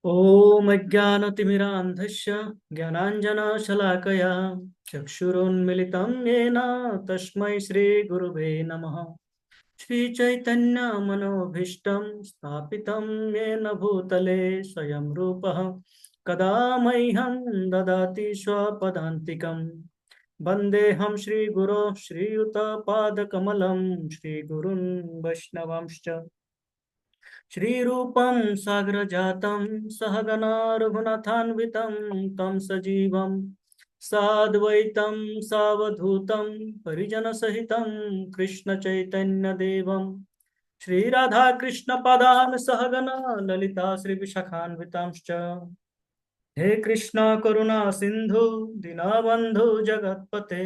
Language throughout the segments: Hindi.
ॐ अज्ञानतिमिरान्धस्य ज्ञानाञ्जनशलाकया चक्षुरुन्मिलितं येन तस्मै श्रीगुरुवे नमः। श्रीचैतन्यमनोभीष्टं स्थापितं येन भूतले स्वयं रूपः कदा मह्यं ददाति स्वपदान्तिकं। वन्देऽहं श्रीगुरो श्रीयुतपादकमलं श्रीगुरुन् वैष्णवांश्च श्रीरूपं साग्रजातं सहगना रघुनाथान्वितं तं सजीवं साद्वैतं सावधूतं परिजनसहितं कृष्णचैतन्यदेवं श्रीराधाकृष्णपदान् सहगना ललिता श्रीविशाखान्वितांश्च। हे कृष्ण करुणा सिंधु दीनबंधु जगत्पते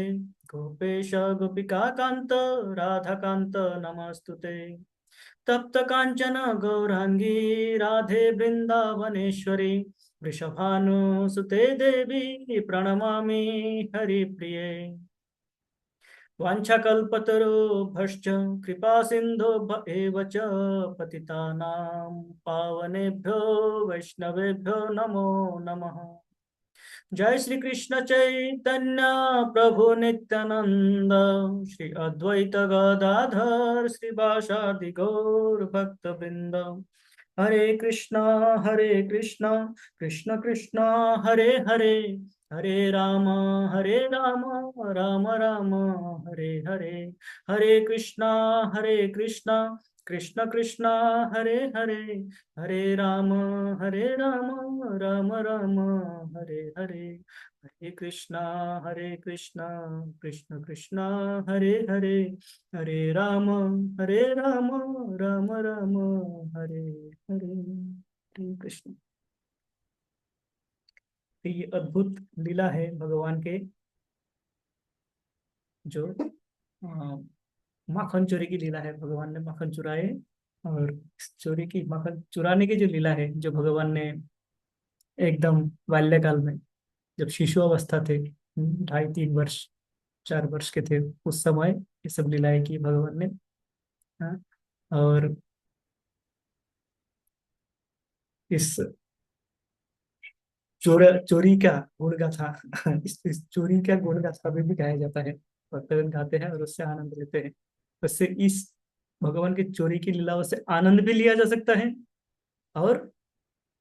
गोपेश गोपिकाकांत राधाकांत नमस्तुते। तप्त कांचन गौरांगी राधे वृंदावनेश्वरी वृषभानुसुते देवी प्रणमामि हरिप्रिये। वाञ्छाकल्पतरुभ्यश्च कृपा एव च पतितानां पावनेभ्यो वैष्णवेभ्यो नमो नमः। जय श्री कृष्ण चैतन्य प्रभु नित्यानंद श्री अद्वैत गदाधर श्रीवासादि गौर भक्त वृंद। हरे कृष्णा कृष्ण कृष्ण हरे हरे, हरे राम राम राम हरे हरे। हरे कृष्णा कृष्ण कृष्ण हरे हरे, हरे राम राम राम हरे हरे। हरे कृष्णा कृष्ण कृष्ण हरे हरे, हरे राम राम राम हरे हरे। हरे कृष्ण। तो ये अद्भुत लीला है भगवान के, जो माखन चोरी की लीला है। भगवान ने माखन चुराए, और इस चोरी की माखन चुराने की जो लीला है, जो भगवान ने एकदम बाल्यकाल में, जब शिशु अवस्था थे, 2.5 3 वर्ष 4 वर्ष के थे, उस समय ये सब लीलाएं की भगवान ने। हाँ, और इस चोरी का गुण गाथा इस चोरी का गुण गाथा अभी भी गाया जाता है। भक्तगण गाते हैं और उससे आनंद लेते हैं। उससे इस भगवान की चोरी की लीलाओं से आनंद भी लिया जा सकता है, और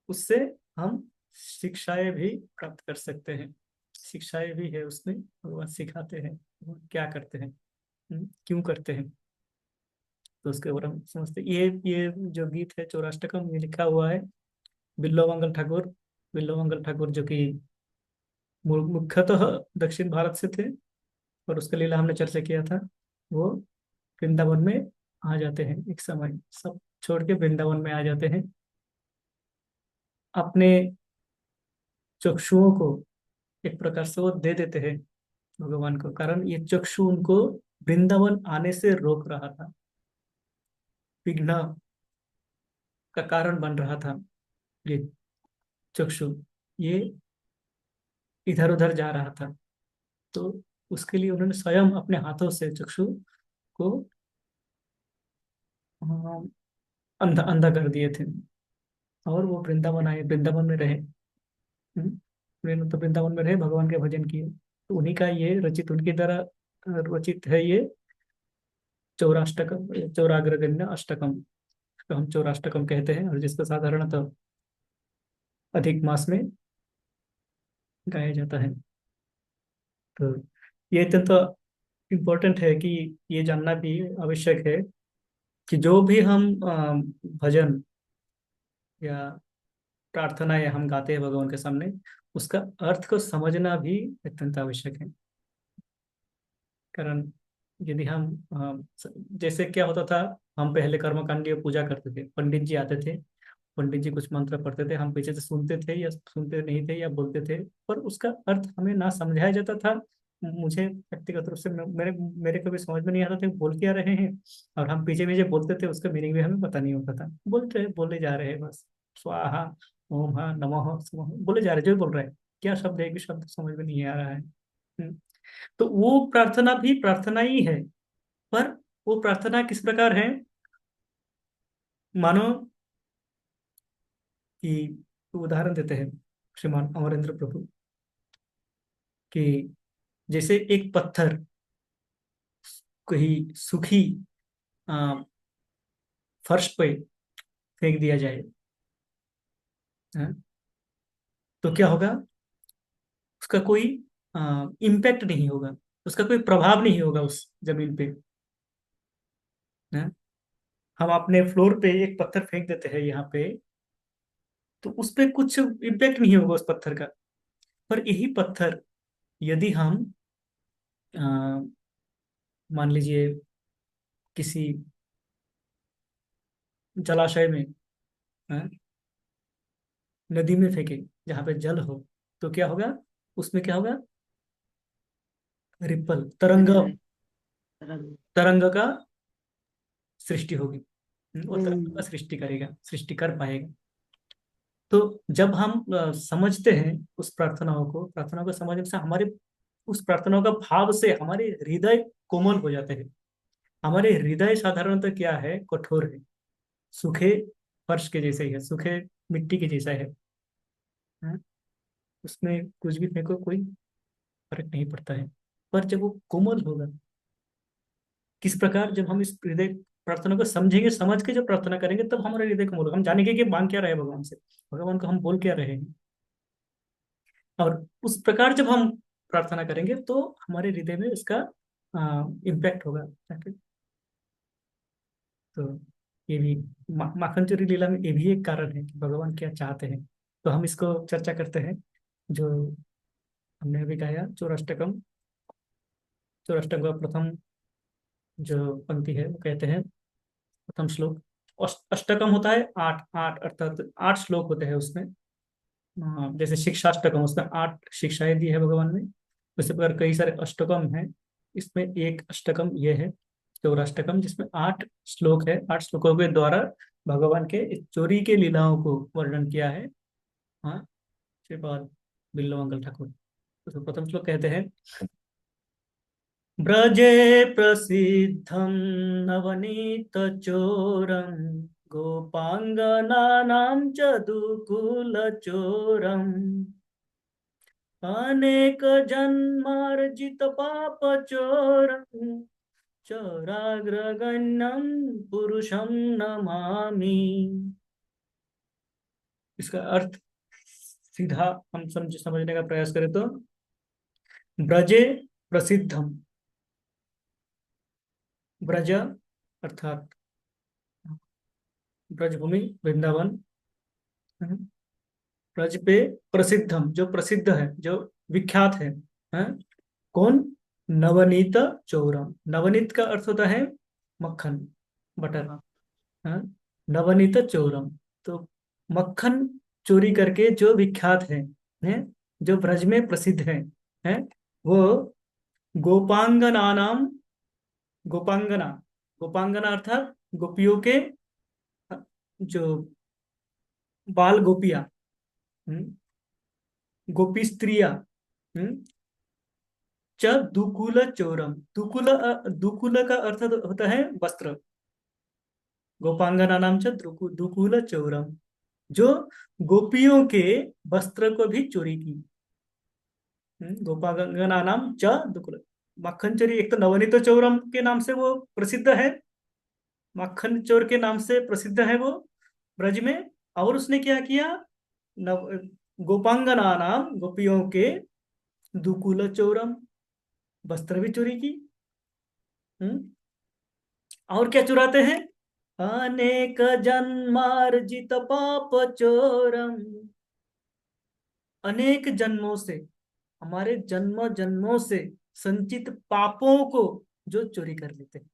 उससे हम शिक्षाएं भी प्राप्त कर सकते हैं। शिक्षाएं भी है उसमें, भगवान सिखाते हैं वो क्या करते हैं, क्यों करते हैं। तो उसके ऊपर हम समझते हैं। ये जो गीत है चौराष्टकम, ये लिखा हुआ है बिल्लो मंगल ठाकुर, जो कि मुख्यतः दक्षिण भारत से थे। और उसका लीला हमने चर्चा किया था। वो वृंदावन में आ जाते हैं, एक समय सब छोड़ के वृंदावन में आ जाते हैं। अपने चक्षुओं को एक प्रकार से वो दे देते हैं भगवान को, कारण ये चक्षु उनको वृंदावन आने से रोक रहा था, विघ्न का कारण बन रहा था। ये चक्षु, ये इधर उधर जा रहा था। तो उसके लिए उन्होंने स्वयं अपने हाथों से चक्षु को अंधा अंधा कर दिए थे। और वो वृंदावन आए, वृंदावन में रहे। तो वृंदावन में रहे, भगवान के भजन किए। तो उन्हीं का ये रचित, उनकी तरह रचित है ये चौराष्टकम, चौराग्रगण्य अष्टकम, तो हम चौराष्टकम कहते हैं, और जिसको साधारणतः अधिक मास में गाया जाता है। तो ये तो इम्पोर्टेंट है कि ये जानना भी आवश्यक है कि जो भी हम भजन या प्रार्थना या हम गाते हैं भगवान के सामने, उसका अर्थ को समझना भी अत्यंत आवश्यक है। कारण यदि हम जैसे क्या होता था, हम पहले कर्मकांडी पूजा करते थे, पंडित जी आते थे, पंडित जी कुछ मंत्र पढ़ते थे, हम पीछे से सुनते थे या सुनते नहीं थे या बोलते थे, पर उसका अर्थ हमें ना समझाया जाता था। मुझे व्यक्तिगत रूप से मेरे मेरे को भी समझ में नहीं आता था कि बोल क्या रहे हैं। और हम पीछे पीछे बोलते थे, उसका मीनिंग भी हमें पता नहीं होता था। बोलते बोले जा रहे हैं बस, स्वाहा ओम हा नमः स्वाहा बोले जा रहे हैं, जो भी बोल रहे हैं, क्या शब्द है कि शब्द समझ में नहीं आ रहा है। तो वो प्रार्थना भी प्रार्थना ही है, पर वो प्रार्थना किस प्रकार है। मानो कि तो उदाहरण देते हैं श्रीमान अमरेंद्र प्रभु कि जैसे एक पत्थर कहीं सूखी आ, फर्श पे फेंक दिया जाए, हाँ, तो क्या होगा? उसका कोई इम्पैक्ट नहीं होगा, उसका कोई प्रभाव नहीं होगा उस जमीन पे, हाँ? हम अपने फ्लोर पे एक पत्थर फेंक देते हैं यहाँ पे, तो उस पे कुछ इम्पैक्ट नहीं होगा उस पत्थर का। पर यही पत्थर यदि हम अ, मान लीजिए किसी जलाशय में, हाँ, नदी में फेंके जहाँ पे जल हो, तो क्या होगा? उसमें क्या होगा? रिपल, तरंग, लहरें। रंग। तरंग का सृष्टि होगी। वो तरंग का हम्म। सृष्टि करेगा, सृष्टि कर पाएगा। तो जब हम समझते हैं उस प्रार्थनाओं को समझने से हमारे उस प्रार्थनाओं का भाव से हमारे हृदय कोमल हो जाते हैं। हमारे हृदय साधारणतः क्या है? कठोर है, सूखे फर्श के जैसे ही है, सूखे मिट्टी के जैसा है, हाँ? उसमें कुछ भी फेंको कोई फर्क नहीं पड़ता है। पर जब वो कोमल होगा, किस प्रकार, जब हम इस हृदय प्रार्थना को समझेंगे, समझ के जब प्रार्थना करेंगे, तब हमारे हृदय कोमल होगा, हम जानेंगे कि मांग क्या रहे भगवान से, भगवान को हम बोल क्या रहे हैं। और उस प्रकार जब हम प्रार्थना करेंगे तो हमारे हृदय में इसका इम्पैक्ट होगा जाके। तो ये भी माखन चोरी लीला में ये भी एक कारण है कि भगवान क्या चाहते हैं। तो हम इसको चर्चा करते हैं, जो हमने अभी गाया चौराष्टकम। चौराष्टक का प्रथम जो पंक्ति है वो कहते हैं, प्रथम श्लोक। अष्टकम होता है आठ, आठ अर्थात 8 श्लोक होते हैं उसमें। जैसे शिक्षाष्टकम, उसमें 8 शिक्षाएं दी है भगवान ने। उसी प्रकार कई सारे अष्टकम हैं, इसमें एक अष्टकम ये है चौराष्टकम, जिसमें 8 श्लोक है। 8 श्लोकों के द्वारा भगवान के इस चोरी के लीलाओं को वर्णन किया है। हाँ, श्रीपाद बिल्लमंगल ठाकुर। तो प्रथम श्लोक कहते हैं, ब्रजे प्रसिद्धं नवनीतचोरं गोपाङ्गनानां च दुकुलचोरम् अनेकजन्मार्जितपापचोरं चोराग्रगण्यं पुरुषं नमामि। इसका अर्थ सीधा हम समझने का प्रयास करें तो, ब्रजे प्रसिद्धम, ब्रज अर्थात ब्रजभूमि वृंदावन, ब्रज पे प्रसिद्धम, जो प्रसिद्ध है, जो विख्यात है, हैं? कौन? नवनीत चौरम। नवनीत का अर्थ होता है मक्खन, बटर, हाँ। हाँ? नवनीत चौरम, तो मक्खन चोरी करके जो विख्यात हैं? जो ब्रज में प्रसिद्ध हैं? वो गोपांगना नाम, गोपांगना, गोपांगना अर्थात गोपियों के जो बाल गोपियां, हम्म, गोपी स्त्रियां, हम्म, च दुकुल चोरम। दुकुल का अर्थ होता है वस्त्र। गोपांगना नाम च दुकुल चोरम, जो गोपियों के वस्त्र को भी चोरी की। गोपांगना नाम च दुकुल, मक्खन चोरी। एक तो नवनीत चौरम के नाम से वो प्रसिद्ध है, मक्खन चोर के नाम से प्रसिद्ध है वो ब्रज में। और उसने क्या किया? नव गोपांगना नाम, गोपियों के दुकुल चौरम, वस्त्र भी चोरी की। हम्म और क्या चुराते हैं? अनेक जन्मार्जित पाप चोरम, अनेक जन्मों से, हमारे जन्म जन्मों से संचित पापों को जो चोरी कर लेते हैं।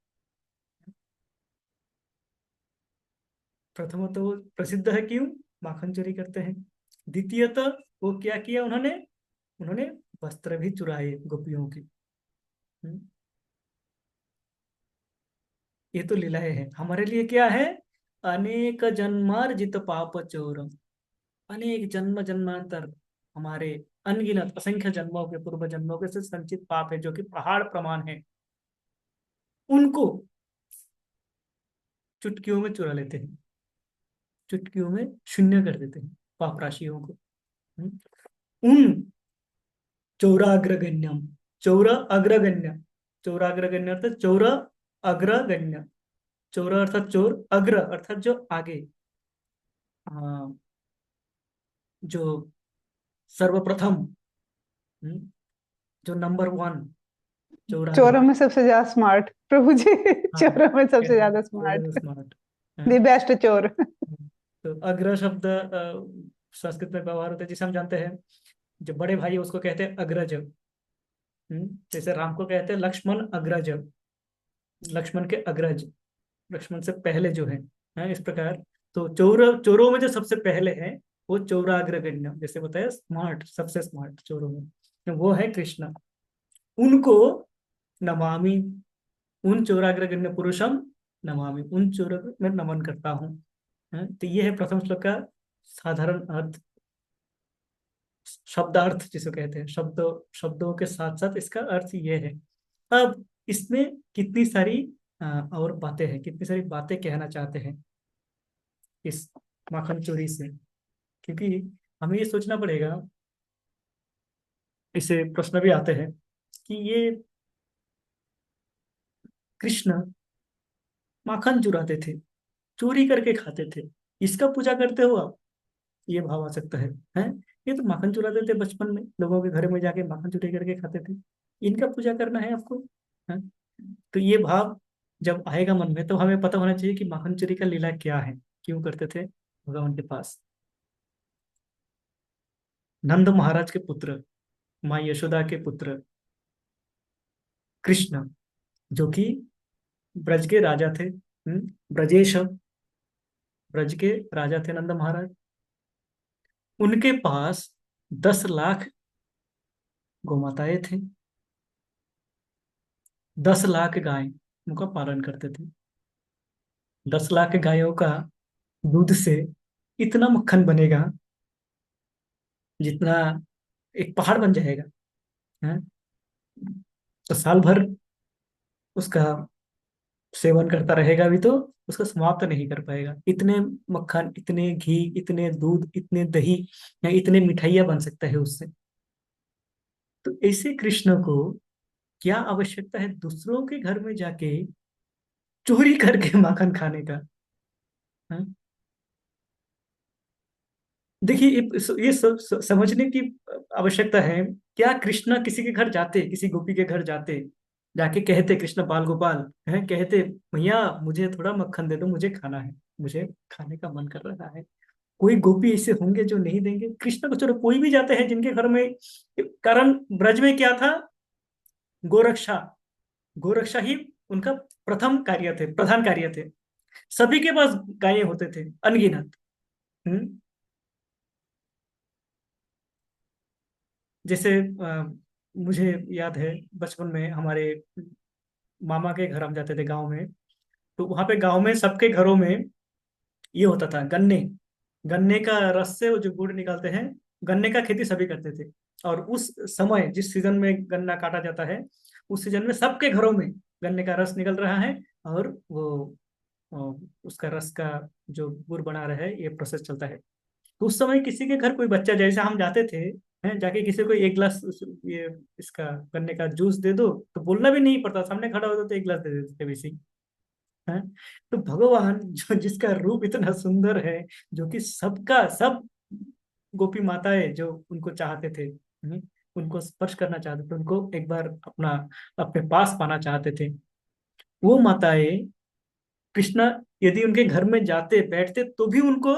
प्रथम तो वो प्रसिद्ध है क्यों? माखन चोरी करते हैं। द्वितीयतः वो क्या किया उन्होंने? उन्होंने वस्त्र भी चुराए गोपियों के। हम्म, ये तो लीलाएं हैं। हमारे लिए क्या है? अनेक जन्मार्जित पाप चोरम, अनेक जन्म जन्मांतर, हमारे अनगिनत असंख्य जन्मों के, पूर्व जन्मों के से संचित पाप है, जो कि पहाड़ प्रमाण है, उनको चुटकियों में चुरा लेते हैं, चुटकियों में शून्य कर देते हैं। पाप राशियों को। हम्म। उन चौराग्रगण्यम, चौर अग्रगण्य, चौराग्रगण्य अर्थात चौर अग्रगण्य, चौर अर्थात चोर, अग्र अर्थात जो आगे, हाँ, जो सर्वप्रथम, हम्म, जो नंबर वन, चौराग्र। चोरों में सबसे ज्यादा स्मार्ट प्रभु जी। हाँ, चोरों में सबसे कैसे ज्यादा ज्यादा स्मार्ट, स्मार्ट। द बेस्ट चोर। तो अग्र शब्द संस्कृत में व्यवहार होता है जिसे हम जानते हैं, जो बड़े भाई है उसको कहते हैं अग्रज। जैसे राम को कहते हैं लक्ष्मण अग्रज, लक्ष्मण के अग्रज, लक्ष्मण से पहले जो है इस प्रकार। तो चोरों में जो सबसे पहले है वो चौराग्रगण्य, जैसे बताया स्मार्ट, सबसे स्मार्ट चोरों में, तो वो है कृष्ण। उनको नमामि, उन चौराग्रगण्य पुरुषम नमामि, उन चोरों को मैं नमन करता हूँ। तो ये है प्रथम श्लोक का साधारण अर्थ, शब्दार्थ जिसे कहते हैं, शब्दों के साथ साथ इसका अर्थ ये है। अब इसमें कितनी सारी और बातें हैं, कितनी सारी बातें कहना चाहते हैं इस माखन चोरी से, क्योंकि हमें ये सोचना पड़ेगा, इसे प्रश्न भी आते हैं कि ये कृष्ण माखन चुराते थे, चोरी करके खाते थे, इसका पूजा करते हो आप, ये भाव आ सकता है? ये तो माखन चुराते थे बचपन में, लोगों के घर में जाके माखन चुराई करके खाते थे, इनका पूजा करना है आपको? है? तो ये भाव जब आएगा मन में तो हमें पता होना चाहिए कि माखन चोरी का लीला क्या है, क्यों करते थे भगवान के पास। नंद महाराज के पुत्र, माँ यशोदा के पुत्र कृष्ण, जो कि ब्रज के राजा थे, ब्रजेश, ब्रज के राजा थे नंद महाराज। उनके पास 10 लाख गोमाताएं थी, 10 लाख गाय उनका पालन करते थे। 10 लाख गायों का दूध से इतना मक्खन बनेगा जितना एक पहाड़ बन जाएगा। है? तो साल भर उसका सेवन करता रहेगा भी तो उसका समाप्त नहीं कर पाएगा, इतने मक्खन, इतने घी, इतने दूध, इतने दही या इतने मिठाइयाँ बन सकता है उससे। तो ऐसे कृष्ण को क्या आवश्यकता है दूसरों के घर में जाके चोरी करके माखन खाने का? हाँ? देखिए ये समझने की आवश्यकता है। क्या कृष्णा किसी के घर जाते, किसी गोपी के घर जाते, जाके कहते कृष्ण बाल गोपाल हैं, कहते भैया मुझे थोड़ा मक्खन दे दो, मुझे खाना है, मुझे खाने का मन कर रहा है? कोई गोपी ऐसे होंगे जो नहीं देंगे कृष्ण को? चलो कोई भी जाते हैं जिनके घर में, कारण ब्रज में क्या था, गोरक्षा, गोरक्षा ही उनका प्रथम कार्य थे, प्रधान कार्य थे। सभी के पास गायें होते थे अनगिनत। हम्म। जैसे मुझे याद है बचपन में हमारे मामा के घर हम जाते थे गांव में, तो वहां पे गांव में सबके घरों में ये होता था, गन्ने, गन्ने का रस से वो जो गुड़ निकालते हैं, गन्ने का खेती सभी करते थे। और उस समय जिस सीजन में गन्ना काटा जाता है, उस सीजन में सबके घरों में गन्ने का रस निकल रहा है, और वो उसका रस का जो गुड़ बना रहा है, ये प्रोसेस चलता है। तो उस समय किसी के घर कोई बच्चा, जैसे हम जाते थे, हैं, जाके किसी को एक गिलास ये इसका गन्ने का जूस दे दो, तो बोलना भी नहीं पड़ता, सामने खड़ा होता तो एक गिलास दे देते थे वैसे ही। हैं? तो भगवान जो, जिसका रूप इतना सुंदर है, जो कि सबका सब गोपी माताएं जो उनको चाहते थे, उनको स्पर्श करना चाहते थे, उनको एक बार अपना अपने पास पाना चाहते थे, वो माताएं कृष्णा यदि उनके घर में जाते बैठते तो भी उनको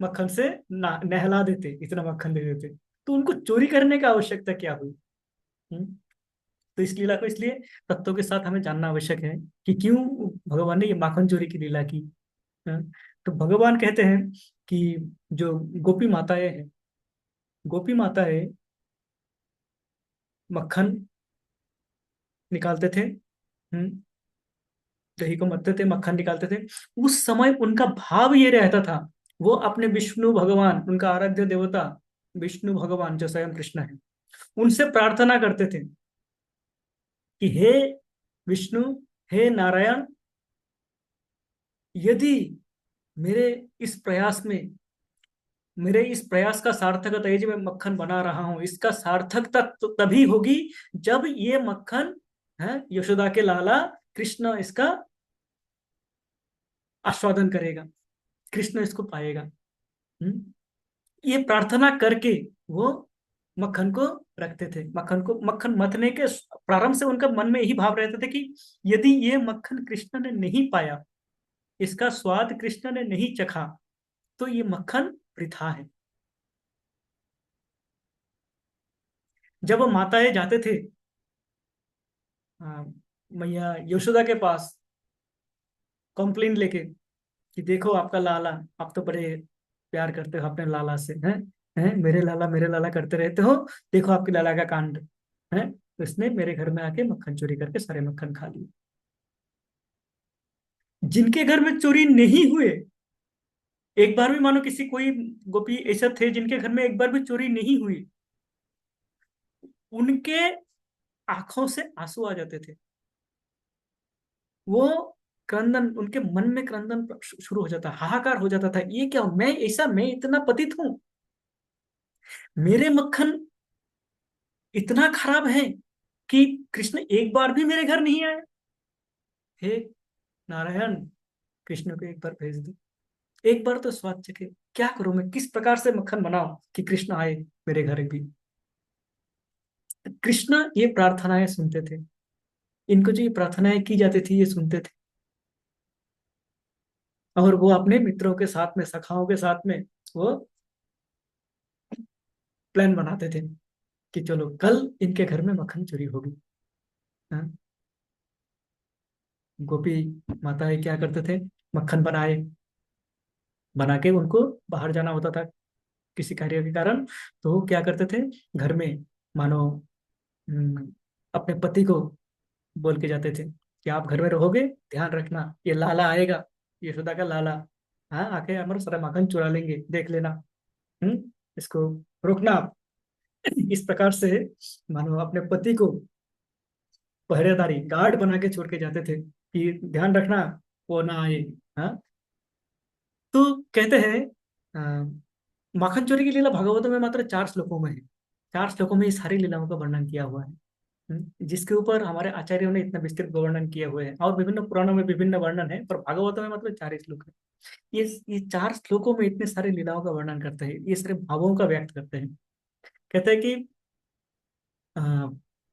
मक्खन से नहला देते, इतना मक्खन दे देते। तो उनको चोरी करने का आवश्यकता क्या हुई? हम्म? तो इस लीला को इसलिए तत्वों के साथ हमें जानना आवश्यक है कि क्यों भगवान ने ये माखन चोरी की लीला की। हाँ? तो भगवान कहते हैं कि जो गोपी माताएं हैं, गोपी माताएं मक्खन निकालते थे, दही को मथते थे, मक्खन निकालते थे। उस समय उनका भाव ये रहता था, वो अपने विष्णु भगवान, उनका आराध्य देवता विष्णु भगवान जो स्वयं कृष्ण है, उनसे प्रार्थना करते थे कि हे विष्णु, हे नारायण, यदि मेरे इस प्रयास में मेरे इस प्रयास का सार्थकता, ये जो मैं मक्खन बना रहा हूं, इसका सार्थकता तो तभी होगी जब ये मक्खन है यशोदा के लाला कृष्ण इसका आस्वादन करेगा, कृष्ण इसको पाएगा। ये प्रार्थना करके वो मक्खन को रखते थे। मक्खन को, मक्खन मथने के प्रारंभ से उनका मन में यही भाव रहते थे कि यदि ये मक्खन कृष्ण ने नहीं पाया, इसका स्वाद कृष्ण ने नहीं चखा, तो ये मक्खन वृथा है। जब वो माताएं जाते थे मैया यशोदा के पास कंप्लेन लेके कि देखो आपका लाला, आप तो बड़े प्यार करते हो अपने लाला से, हैं मेरे लाला करते रहते हो, देखो आपके लाला का कांड है। तो इसने मेरे घर में आके मक्खन चोरी करके सारे मक्खन खा लिए। जिनके घर में चोरी नहीं हुए, एक बार भी, मानो किसी कोई गोपी ऐसे थे जिनके घर में एक बार भी चोरी नहीं हुई, उनके आंखों से आंसू आ जाते थे। वो क्रंदन, उनके मन में क्रंदन शुरू हो जाता, हाहाकार हो जाता था, ये क्या, मैं ऐसा, मैं इतना पतित हूं, मेरे मक्खन इतना खराब है कि कृष्ण एक बार भी मेरे घर नहीं आए। हे नारायण, कृष्ण को एक बार भेज दो, एक बार तो स्वाद चखे, क्या करूं मैं, किस प्रकार से मक्खन बनाओ कि कृष्ण आए मेरे घर भी। कृष्ण ये प्रार्थनाएं सुनते थे, इनको जो ये प्रार्थनाएं की जाती थी ये सुनते थे, और वो अपने मित्रों के साथ में, सखाओं के साथ में वो प्लान बनाते थे कि चलो कल इनके घर में मक्खन चोरी होगी। हाँ? गोपी माताएं क्या करते थे, मक्खन बनाए, बना के उनको बाहर जाना होता था किसी कार्य के कारण, तो वो क्या करते थे, घर में मानो हम्म, अपने पति को बोल के जाते थे कि आप घर में रहोगे, ध्यान रखना ये लाला आएगा, यशोदा का लाला, हाँ आके हमारा सारा मक्खन चुरा लेंगे, देख लेना। इसको रोकना आप। इस प्रकार से मानो अपने पति को पहरेदारी, गार्ड बना के छोड़ के जाते थे कि ध्यान रखना वो ना आए। हाँ, तो कहते हैं माखन चोरी की लीला भागवतों में मात्र 4 श्लोकों में है। 4 श्लोकों में ये सारी लीलाओं का वर्णन किया हुआ है। जिसके ऊपर हमारे आचार्यों ने इतना विस्तृत वर्णन किए हुए हैं, और विभिन्न पुराणों में विभिन्न वर्णन है, पर भागवतों में मात्र 4 ही श्लोक है। ये 4 श्लोकों में इतने सारे लीलाओं का वर्णन करते हैं, ये सारे भावों का व्यक्त करते हैं। कहते हैं कि अ,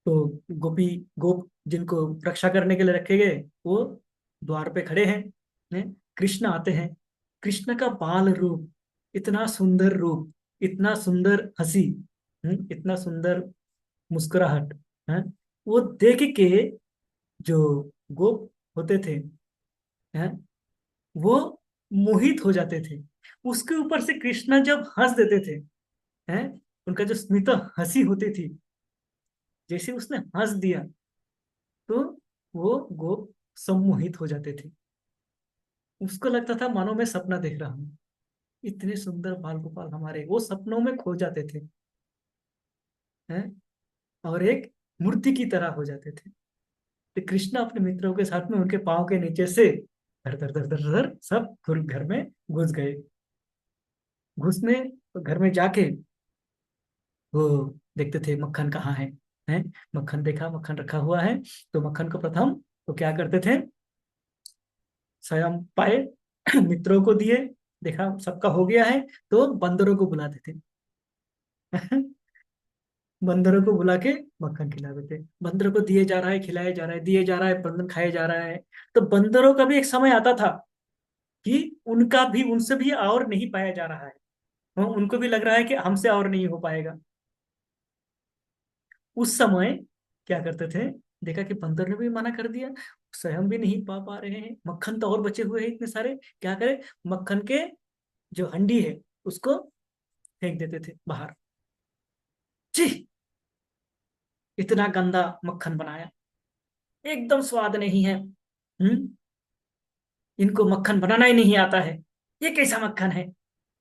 तो गोपी, गोप जिनको रक्षा करने के लिए रखे गए, वो द्वार पे खड़े हैं। कृष्ण आते हैं, कृष्ण का बाल रूप, इतना सुंदर रूप, इतना सुंदर हंसी, इतना सुंदर मुस्कुराहट, है, वो देख के जो गोप होते थे, हैं, वो मोहित हो जाते थे। उसके ऊपर से कृष्ण जब हंस देते थे, हैं, उनका जो स्मित हंसी होती थी, जैसे उसने हंस दिया, तो वो गोप सम्मोहित हो जाते थे। उसको लगता था मानो मैं सपना देख रहा हूँ, इतने सुंदर बाल गोपाल हमारे, वो सपनों में खो जाते थे, हैं, और एक मूर्ति की तरह हो जाते थे। तो कृष्ण अपने मित्रों के साथ में उनके पाँव के नीचे से धर धर धर धर धर सब घर में घुस गए। घुसने, तो घर में जाके वो देखते थे मक्खन कहाँ है। मक्खन देखा, मक्खन रखा हुआ है, तो मक्खन को प्रथम तो क्या करते थे, स्वयं पाए, मित्रों को दिए, देखा सबका हो गया है, तो बंदरों को बुलाते थे। बंदरों को बुला के मक्खन खिलाते थे, बंदरों को दिए जा रहा है, खिलाया जा रहा है, दिए जा रहा है, बंदर खाया जा रहा है। तो बंदरों का भी एक समय आता था कि उनका भी, उनसे भी और नहीं पाया जा रहा है। उनको भी लग रहा है कि हमसे और नहीं हो पाएगा। उस समय क्या करते थे, देखा कि बंदर ने भी मना कर दिया, स्वयं भी नहीं पा रहे हैं, मक्खन तो और बचे हुए हैं इतने सारे, क्या करें, मक्खन के जो हंडी है उसको फेंक देते थे बाहर। छी, इतना गंदा मक्खन बनाया, एकदम स्वाद नहीं है। इनको मक्खन बनाना ही नहीं आता है, ये कैसा मक्खन है,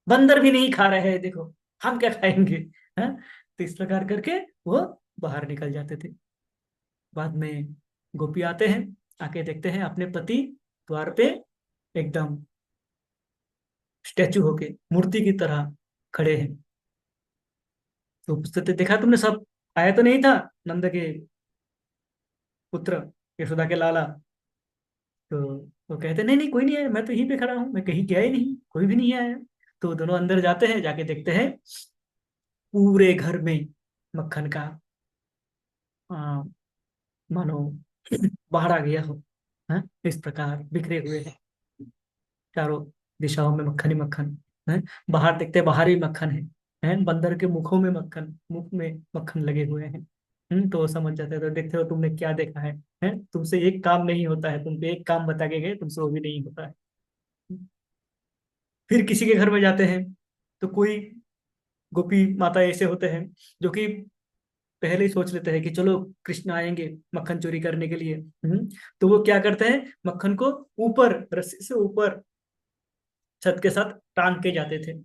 बंदर भी नहीं खा रहे हैं, देखो हम क्या खाएंगे। हाँ, तो इस प्रकार करके वो बाहर निकल जाते थे। बाद में गोपी आते हैं, आके देखते हैं अपने पति द्वार पे एकदम स्टैचू होके, मूर्ति की तरह खड़े हैं। तो पूछते थे, देखा तुमने सब, आया तो नहीं था नंद के पुत्र, यशोदा के लाला? तो वो कहते, नहीं नहीं कोई नहीं आया, मैं तो यहीं पे खड़ा हूँ, मैं कहीं गया ही नहीं, कोई भी नहीं आया। तो दोनों अंदर जाते हैं, जाके देखते हैं पूरे घर में मक्खन का आ, मानो बाहर आ गया हो। हाँ? इस प्रकार बिखरे हुए हैं चारों दिशाओं में, मक्खन ही मक्खन है। बाहर देखते, बाहर भी मक्खन है, बंदर के मुखों में मक्खन, मुख में मक्खन लगे हुए हैं। तो वो समझ जाते हैं। तो देखते हो तुमने क्या देखा है? तुमसे एक काम नहीं होता है, तुम पे एक काम बता के गए, तुमसे वो भी नहीं होता है। फिर किसी के घर में जाते हैं, तो कोई गोपी माता ऐसे होते हैं जो कि पहले ही सोच लेते हैं कि चलो कृष्ण आएंगे मक्खन चोरी करने के लिए। तो वो क्या करते हैं, मक्खन को ऊपर, रस्सी से ऊपर छत के साथ टांग के जाते थे,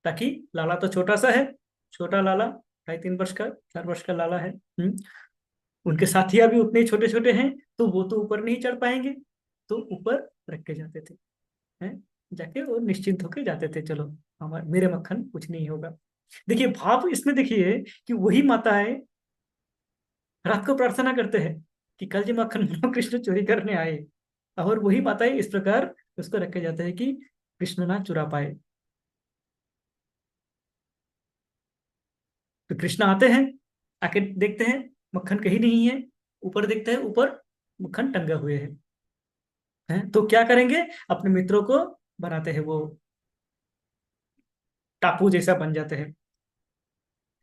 ताकि लाला तो छोटा सा है, छोटा लाला, 2.5-3 वर्ष का, 4 वर्ष का लाला है। उनके साथिया भी उतने छोटे छोटे हैं, तो वो तो ऊपर नहीं चढ़ पाएंगे, तो ऊपर रख के जाते थे। हैं? जाके वो निश्चिंत होके जाते थे, चलो हमारे मेरे मक्खन कुछ नहीं होगा। देखिए भाव इसमें देखिए कि वही माताएं रात को प्रार्थना करते हैं कि कल जी मक्खन मानो कृष्ण चोरी करने आए, और वही माताएं इस प्रकार उसको रखे जाते हैं कि कृष्ण ना चुरा पाए। तो कृष्ण आते हैं, आके देखते हैं मक्खन कहीं नहीं है, ऊपर देखते हैं, ऊपर मक्खन टंगे हुए हैं। तो क्या करेंगे, अपने मित्रों को बनाते हैं, वो टापू जैसा बन जाते हैं।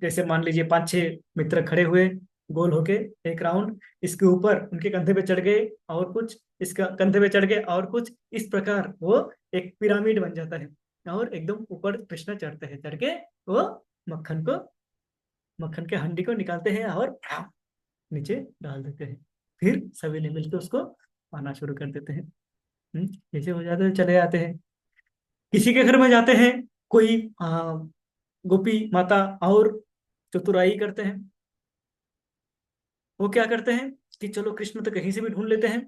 जैसे मान लीजिए 5-6 मित्र खड़े हुए गोल होके, एक राउंड, इसके ऊपर उनके कंधे पे चढ़ गए और कुछ, इसका कंधे पे चढ़ गए और कुछ, इस प्रकार वो एक पिरामिड बन जाता है। और एकदम ऊपर कृष्ण चढ़ते हैं, चढ़ के वो मक्खन को, मक्खन के हंडी को निकालते हैं और नीचे डाल देते हैं। फिर सभी ने मिलकर उसको पाना शुरू कर देते हैं। जैसे हो जाते हैं, चले आते हैं। किसी के घर में जाते हैं, कोई गोपी माता और चतुराई करते हैं। वो क्या करते हैं कि चलो कृष्ण तो कहीं से भी ढूंढ लेते हैं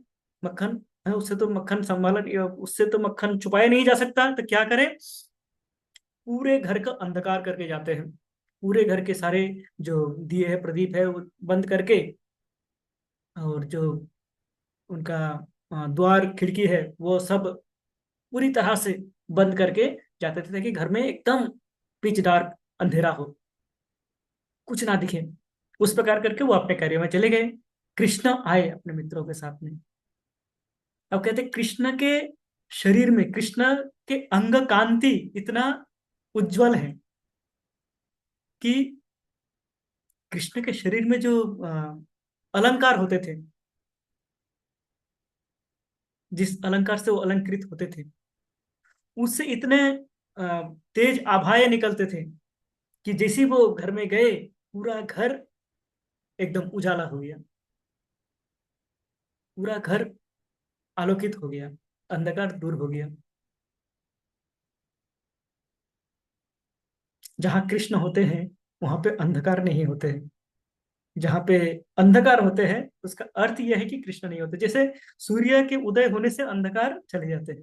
मक्खन, है, उससे तो मक्खन संभाला, उससे तो मक्खन छुपाया नहीं जा सकता, तो क्या करें, पूरे घर का अंधकार करके जाते हैं। पूरे घर के सारे जो दिए है, प्रदीप है, वो बंद करके, और जो उनका द्वार खिड़की है वो सब पूरी तरह से बंद करके जाते थे, ताकि घर में एकदम पिच डार्क अंधेरा हो, कुछ ना दिखे। उस प्रकार करके वो अपने कार्य में चले गए। कृष्ण आए अपने मित्रों के साथ में। अब कहते हैं, कृष्ण के शरीर में, कृष्ण के अंग कांति इतना उज्जवल है कि कृष्ण के शरीर में जो अलंकार होते थे, जिस अलंकार से वो अलंकृत होते थे, उससे इतने तेज आभाएं निकलते थे कि जैसे ही वो घर में गए, पूरा घर एकदम उजाला हो गया, पूरा घर आलोकित हो गया, अंधकार दूर हो गया। जहाँ कृष्ण होते हैं वहां पे अंधकार नहीं होते हैं। जहाँ पे अंधकार होते हैं उसका अर्थ यह है कि कृष्ण नहीं होते। जैसे सूर्य के उदय होने से अंधकार चले जाते हैं।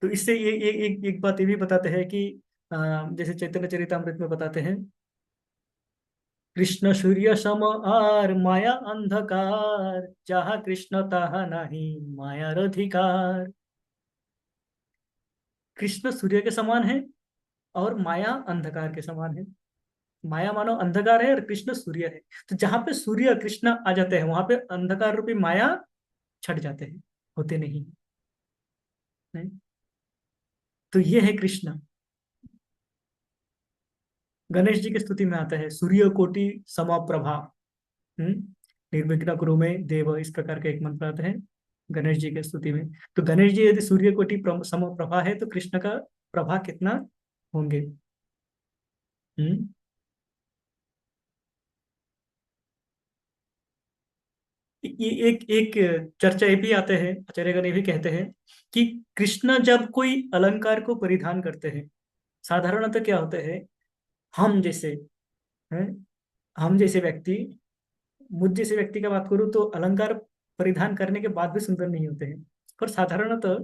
तो इससे ये एक बात ये भी बताते हैं कि जैसे चैतन्य चरितमृत में बताते हैं, कृष्ण सूर्य सम आर माया अंधकार, जहाँ कृष्ण तहाँ नहीं माया अधिकार। कृष्ण सूर्य के समान है और माया अंधकार के समान है। माया मानो अंधकार है और कृष्ण सूर्य है। तो जहां पे सूर्य कृष्ण आ जाते हैं वहां पे अंधकार रूपी माया छट जाते हैं, होते नहीं। नहीं? तो ये है कृष्ण। गणेश जी की स्तुति में आता है, सूर्य कोटि समप्रभा। हम्म निर्विघ्न कुरु मे देव, इस प्रकार का एक मंत्र आता है गणेश जी की स्तुति में। तो गणेश जी यदि सूर्य कोटि समप्रभा है, तो कृष्ण का प्रभा कितना होंगे। हम्म ये एक एक चर्चा ये भी आते हैं, आचार्यगण ये भी कहते हैं कि कृष्ण जब कोई अलंकार को परिधान करते हैं, साधारणतः क्या होता है, हम जैसे हैं, हम जैसे व्यक्ति, मुझ जैसे व्यक्ति का बात करूं तो अलंकार परिधान करने के बाद भी सुंदर नहीं होते हैं। पर साधारणतः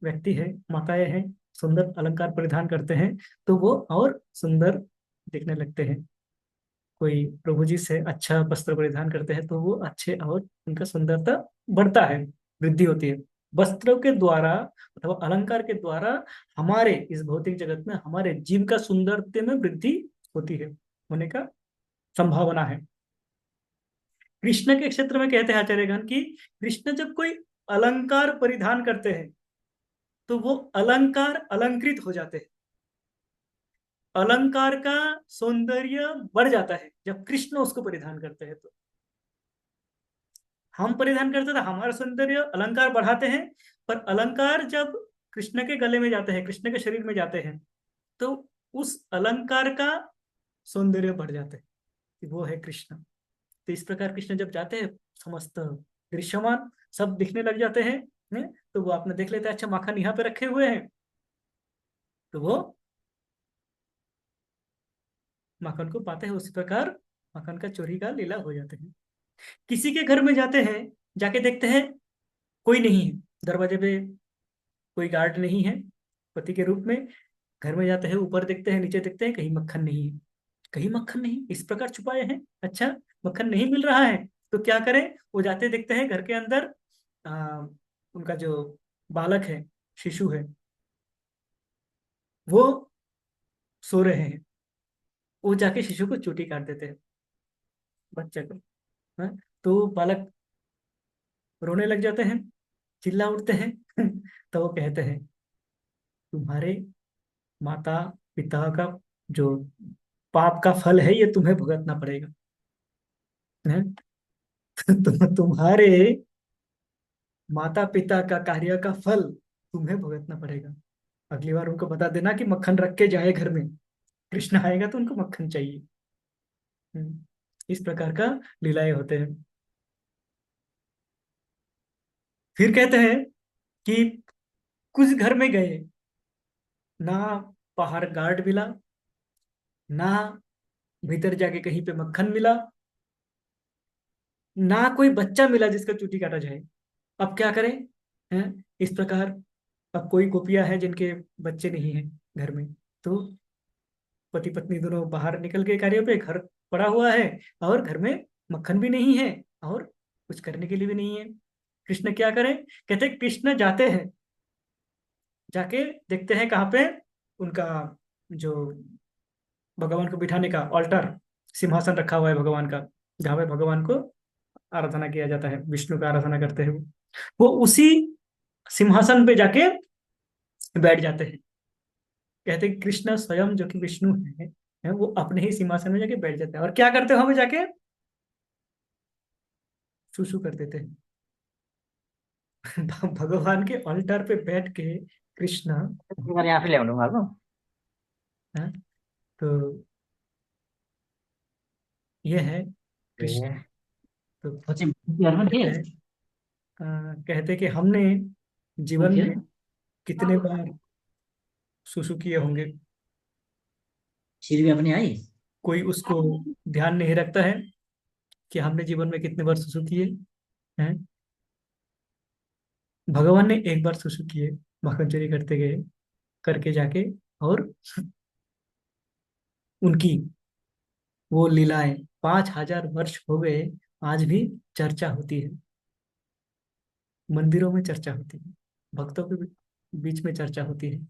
व्यक्ति है, माताएं हैं, सुंदर अलंकार परिधान करते हैं तो वो और सुंदर दिखने लगते हैं। कोई प्रभु जी से अच्छा वस्त्र परिधान करते हैं तो वो अच्छे और उनका सुंदरता बढ़ता है, वृद्धि होती है। वस्त्रों के द्वारा अथवा अलंकार के द्वारा हमारे इस भौतिक जगत में हमारे जीव का सुंदरता में वृद्धि होती है, होने का संभावना है। कृष्ण के क्षेत्र में कहते हैं आचार्यगण कि कृष्ण जब कोई अलंकार परिधान करते हैं तो वो अलंकार अलंकृत हो जाते हैं। अलंकार का सौंदर्य बढ़ जाता है जब कृष्ण उसको परिधान करते हैं। तो हम परिधान करते तो हमारा सौंदर्य अलंकार बढ़ाते हैं, पर अलंकार जब कृष्ण के गले में जाते हैं, कृष्ण के शरीर में जाते हैं, तो उस अलंकार का सौंदर्य बढ़ जाता है कि वो है कृष्ण। तो इस प्रकार कृष्ण जब जाते हैं समस्त दृश्यमान सब दिखने लग जाते हैं। तो वो आपने देख लेते हैं, अच्छा माखन यहाँ पे रखे हुए हैं, तो वो माखन को पाते हैं। उसी प्रकार माखन का चोरी का लीला हो जाते हैं। किसी के घर में जाते हैं, जाके देखते हैं कोई नहीं है, दरवाजे पे कोई गार्ड नहीं है पति के रूप में। घर में जाते हैं, ऊपर देखते हैं, नीचे देखते हैं, कहीं मक्खन नहीं है, कहीं मक्खन नहीं, इस प्रकार छुपाए हैं। अच्छा मक्खन नहीं मिल रहा है तो क्या करें, वो जाते देखते हैं घर के अंदर उनका जो बालक है, शिशु है, वो सो रहे हैं। वो जाके शिशु को चोटी काट देते हैं, बच्चे को। हाँ? तो बालक रोने लग जाते हैं, चिल्ला उठते हैं। तो वो कहते हैं तुम्हारे माता पिता का जो पाप का फल है ये तुम्हें भुगतना पड़ेगा। हैं? तुम्हारे माता पिता का कार्य का फल तुम्हें भुगतना पड़ेगा। अगली बार उनको बता देना कि मक्खन रख के जाए घर में, कृष्ण आएगा तो उनको मक्खन चाहिए। इस प्रकार का लीलाएं होते हैं। फिर कहते हैं कि कुछ घर में गए, ना बाहर गार्ड मिला, ना भीतर जाके कहीं पे मक्खन मिला, ना कोई बच्चा मिला जिसका चूटी काटा जाए। अब क्या करें? हैं? इस प्रकार अब कोई गोपियां हैं जिनके बच्चे नहीं हैं घर में, तो पति पत्नी दोनों बाहर निकल के कार्यों पे, घर पड़ा हुआ है और घर में मक्खन भी नहीं है और कुछ करने के लिए भी नहीं है। कृष्ण क्या करें? कहते कृष्ण जाते हैं, जाके देखते हैं कहाँ पे उनका जो भगवान को बिठाने का ऑल्टर, सिंहासन रखा हुआ है भगवान का, जहाँ पे भगवान को आराधना किया जाता है, विष्णु का आराधना करते हैं वो उसी सिंहासन पे जाके बैठ जाते हैं। कहते हैं कृष्ण स्वयं जो कि विष्णु है वो अपने ही सिंहासन में जाके बैठ जाते हैं और क्या करते हो, हमें जाके सुसु कर देते हैं। भगवान के ऑल्टर पे बैठ के कृष्ण। मैं यहाँ पे ले आऊंगा को। हाँ, तो ये है कृष्ण। ये तो सोची यार में थे। कहते हैं कहते हैं कि हमने जीवन में कितने बार सुसु किए होंगे, सिर भी अपनी आई। कोई उसको ध्यान नहीं रखता है कि हमने जीवन में कितने बार सुसु किए हैं। भगवान ने एक बार सुसु किए, माखन चोरी करते गए करके जाके, और उनकी वो लीलाएं 5,000 वर्ष हो गए, आज भी चर्चा होती है, मंदिरों में चर्चा होती है, भक्तों के बीच में चर्चा होती है।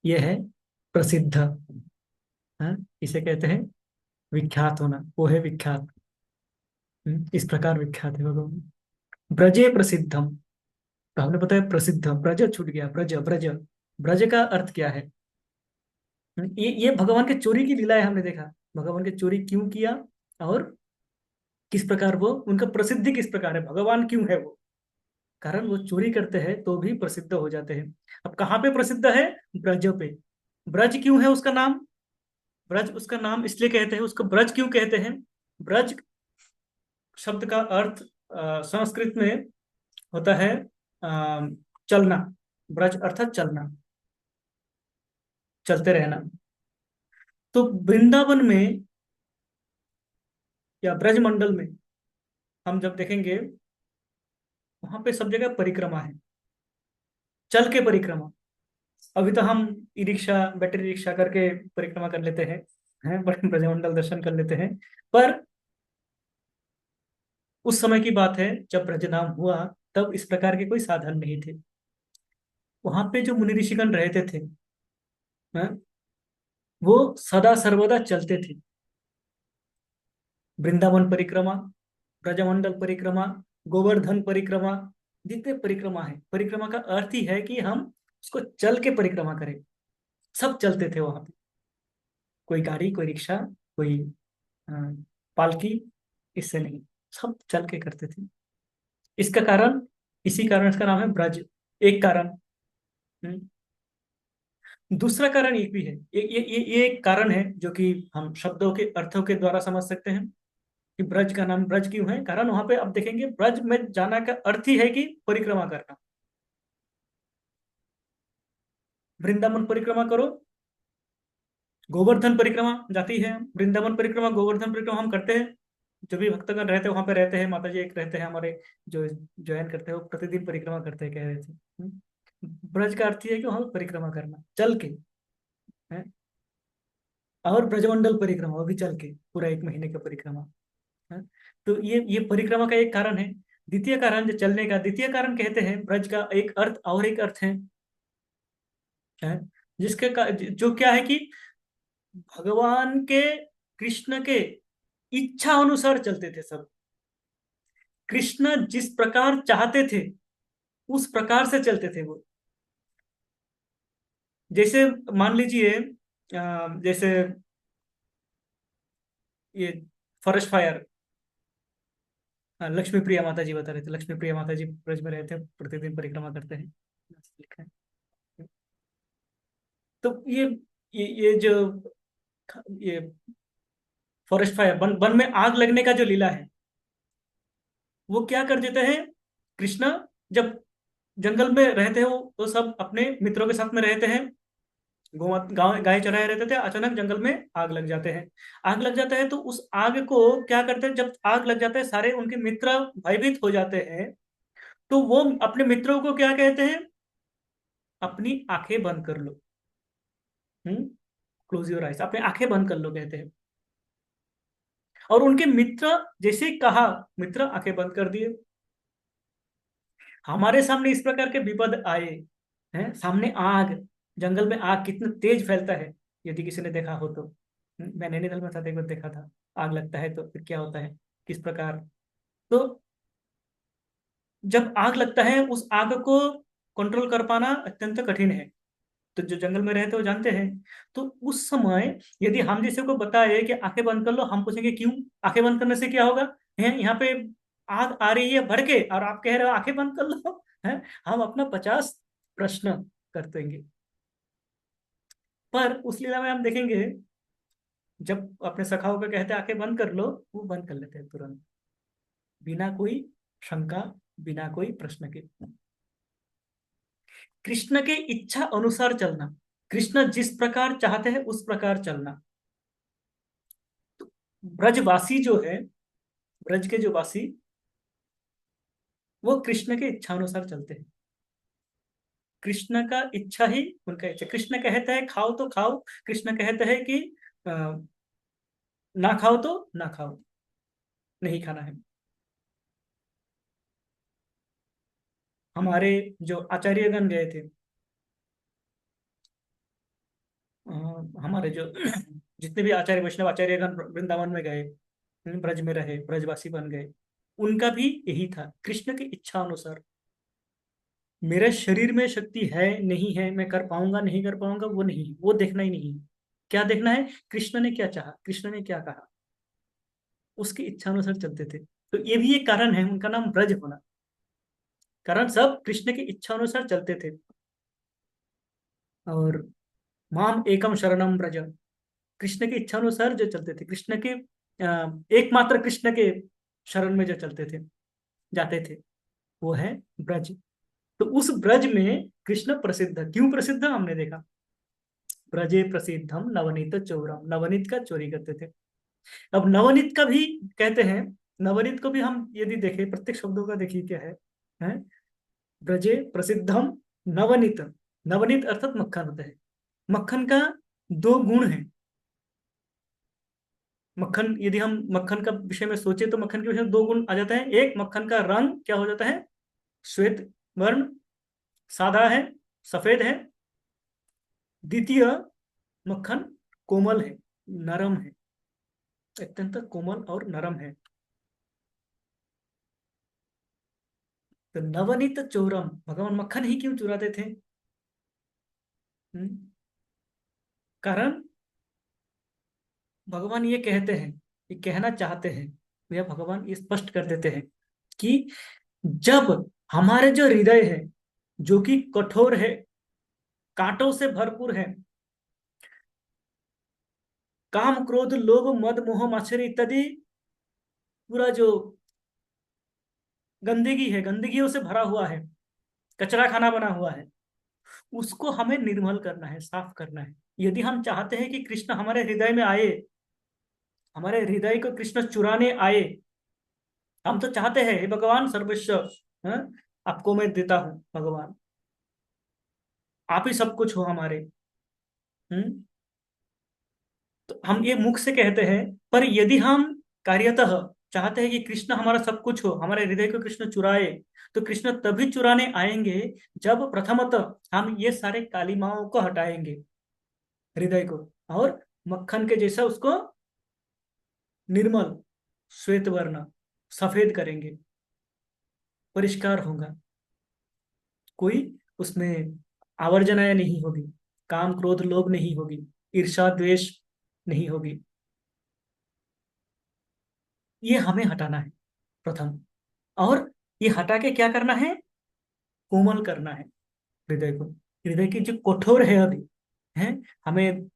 ये है प्रसिद्ध। हाँ? इसे कहते हैं विख्यात होना, वो है विख्यात। इस प्रकार विख्यात है भगवान। ब्रजे प्रसिद्धम, तो हमने बताया प्रसिद्ध, ब्रज छूट गया, ब्रज ब्रज। ब्रज का अर्थ क्या है? ये भगवान के चोरी की लीला है, हमने देखा भगवान के चोरी क्यों किया और किस प्रकार वो, उनका प्रसिद्धि किस प्रकार है, भगवान क्यों है वो, कारण वो चोरी करते हैं तो भी प्रसिद्ध हो जाते हैं। अब कहाँ पे प्रसिद्ध है? ब्रज पे। ब्रज क्यों है उसका नाम? ब्रज उसका नाम इसलिए कहते हैं, उसको ब्रज क्यों कहते हैं? ब्रज शब्द का अर्थ संस्कृत में होता है चलना। ब्रज अर्थात चलना, चलते रहना। तो वृंदावन में या ब्रज मंडल में हम जब देखेंगे, वहां पे सब जगह परिक्रमा है, चल के परिक्रमा। अभी तो हम ई रिक्शा, बैटरी रिक्शा करके परिक्रमा कर लेते हैं, ब्रजमंडल दर्शन कर लेते हैं। पर उस समय की बात है जब ब्रजधाम हुआ, तब इस प्रकार के कोई साधन नहीं थे। वहां पे जो मुनि ऋषिगण रहते थे, हैं, वो सदा सर्वदा चलते थे। वृंदावन परिक्रमा, ब्रजमंडल परिक्रमा, गोवर्धन परिक्रमा, जितने परिक्रमा है, परिक्रमा का अर्थ ही है कि हम उसको चल के परिक्रमा करें। सब चलते थे वहां पे, कोई गाड़ी, कोई रिक्शा, कोई अ, पालकी, इससे नहीं, सब चल के करते थे। इसका कारण, इसी कारण इसका नाम है ब्रज, एक कारण। हम्म। दूसरा कारण एक भी है, ये एक कारण है जो कि हम शब्दों के अर्थों के द्वारा समझ सकते हैं कि ब्रज का नाम ब्रज क्यों है। कारण वहां पे आप देखेंगे, ब्रज में जाना का अर्थ ही है कि परिक्रमा करना। वृंदावन परिक्रमा करो, गोवर्धन परिक्रमा जाती है, वृंदावन परिक्रमा, गोवर्धन परिक्रमा हम करते हैं। जो भी भक्तगण रहते हैं वहां पे रहते हैं, माता जी एक रहते हैं हमारे जो ज्वाइन करते हैं, वो प्रतिदिन परिक्रमा करते हैं, कह रहे थे। ब्रज का अर्थ ही है कि वहां पे परिक्रमा करना चल के है। और ब्रजमंडल परिक्रमा, वो भी चल के, पूरा एक महीने का परिक्रमा है। तो ये परिक्रमा का एक कारण है। द्वितीय कारण, जो चलने का द्वितीय कारण कहते हैं, ब्रज का एक अर्थ और एक अर्थ है जिसके जो क्या है कि भगवान के, कृष्ण के इच्छा अनुसार चलते थे सब। कृष्ण जिस प्रकार चाहते थे उस प्रकार से चलते थे वो। जैसे मान लीजिए, जैसे ये फॉरेस्ट फायर, लक्ष्मी प्रिया माता जी बता रहे थे, लक्ष्मी प्रिया माता जी ब्रज में रहते हैं, प्रतिदिन परिक्रमा करते हैं, लिखा है। तो ये जो ये फॉरेस्ट फायर, वन में आग लगने का जो लीला है, वो क्या कर देते हैं कृष्ण, जब जंगल में रहते हैं वो, तो सब अपने मित्रों के साथ में रहते हैं, गाँव गाय चराए रहते थे, अचानक जंगल में आग लग जाते हैं। आग लग जाता है तो उस आग को क्या करते हैं, जब आग लग जाता है सारे उनके मित्र भयभीत हो जाते हैं, तो वो अपने मित्रों को क्या कहते हैं, अपनी आंखें बंद कर लो। क्लोज योर आइज, अपनी आंखें बंद कर लो कहते हैं। और उनके मित्र जैसे ही कहा, मित्र आंखें बंद कर दिए। हमारे सामने इस प्रकार के विपद आए हैं, सामने आग, जंगल में आग कितना तेज फैलता है, यदि किसी ने देखा हो तो। मैं नैनीताल में था तो एक बार देखा था, आग लगता है तो फिर क्या होता है, किस प्रकार। तो जब आग लगता है, उस आग को कंट्रोल कर पाना अत्यंत कठिन है। तो जो जंगल में रहते हो जानते हैं। तो उस समय यदि हम जैसे को बताए कि आंखें बंद कर लो, हम पूछेंगे क्यों, आंखें बंद करने से क्या होगा, है यहाँ पे आग आ रही है भड़ के, और आप कह रहे हो आंखें बंद कर लो, है। हम अपना 50 प्रश्न कर देंगे। पर उस लीला में हम देखेंगे, जब अपने सखाओं को कहते हैं आंखें बंद कर लो, वो बंद कर लेते हैं तुरंत, बिना कोई शंका, बिना कोई प्रश्न के। कृष्ण के इच्छा अनुसार चलना, कृष्ण जिस प्रकार चाहते हैं उस प्रकार चलना। ब्रजवासी जो है, ब्रज के जो वासी, वो कृष्ण के इच्छा अनुसार चलते हैं। कृष्ण का इच्छा ही उनका इच्छा। कृष्ण कहता है खाओ तो खाओ, कृष्ण कहता है कि अ, ना खाओ तो ना खाओ, नहीं खाना है। हमारे जो आचार्यगण गए थे, अ, हमारे जो जितने भी आचार्य वैष्णव आचार्यगण वृंदावन में गए, ब्रज में रहे, ब्रजवासी बन गए, उनका भी यही था, कृष्ण की इच्छा अनुसार। मेरे शरीर में शक्ति है नहीं है, मैं कर पाऊंगा नहीं कर पाऊंगा, वो नहीं, वो देखना ही नहीं। क्या देखना है, कृष्ण ने क्या चाहा, कृष्ण ने क्या कहा, उसकी इच्छा अनुसार चलते थे। तो ये भी एक कारण है उनका नाम ब्रज होना, कारण सब कृष्ण की इच्छा अनुसार चलते थे। और माम एकम शरणम ब्रज, कृष्ण की इच्छा अनुसार जो चलते थे, कृष्ण के एकमात्र कृष्ण के शरण में जो चलते थे, जाते थे, वो है ब्रज। तो उस ब्रज में कृष्ण प्रसिद्ध, क्यों प्रसिद्ध हमने देखा, ब्रजे प्रसिद्धम नवनीत चौरम, नवनीत का चोरी करते थे। अब नवनीत का भी कहते हैं, नवनीत को भी हम यदि देखें, प्रत्येक शब्दों का देखिए क्या है, ब्रजे प्रसिद्धम नवनीत। नवनीत अर्थात मक्खन होता है। मक्खन का दो गुण है। मक्खन, यदि हम मक्खन का विषय में सोचे तो मक्खन के विषय में दो गुण आ जाता है। एक, मक्खन का रंग क्या हो जाता है, श्वेत वर्ण, सादा है, सफेद है। द्वितीय, मक्खन कोमल है, नरम है, अत्यंत कोमल और नरम है। तो नवनीत चोरम, भगवान मक्खन ही क्यों चुराते थे? हम्म, कारण भगवान ये कहते हैं, ये कहना चाहते हैं, या भगवान ये स्पष्ट कर देते हैं कि जब हमारे जो हृदय है, जो कि कठोर है, कांटों से भरपूर है, काम क्रोध लोभ मद मोह मात्सर्य इत्यादि पूरा जो गंदगी है, गंदगियों से भरा हुआ है, कचरा खाना बना हुआ है, उसको हमें निर्मल करना है, साफ करना है। यदि हम चाहते हैं कि कृष्ण हमारे हृदय में आए, हमारे हृदय को कृष्ण चुराने आए, हम तो चाहते हैं हे भगवान सर्वस्व, हाँ, आपको मैं देता हूं भगवान, आप ही सब कुछ हो हमारे। हम्म, तो हम ये मुख से कहते हैं, पर यदि हम कार्यतः चाहते हैं कि कृष्ण हमारा सब कुछ हो, हमारे हृदय को कृष्ण चुराए, तो कृष्ण तभी चुराने आएंगे जब प्रथमतः हम ये सारे कालिमाओं को हटाएंगे हृदय को, और मक्खन के जैसा उसको निर्मल, श्वेत वर्ण, सफेद करेंगे, परिष्कार होगा, कोई उसमें आवर्जनाएं नहीं होगी, काम क्रोध लोभ नहीं होगी, ईर्ष्या द्वेष नहीं होगी। ये हमें हटाना है प्रथम, और ये हटा के क्या करना है, कोमल करना है हृदय को। हृदय की जो कठोर है अभी, है, हमें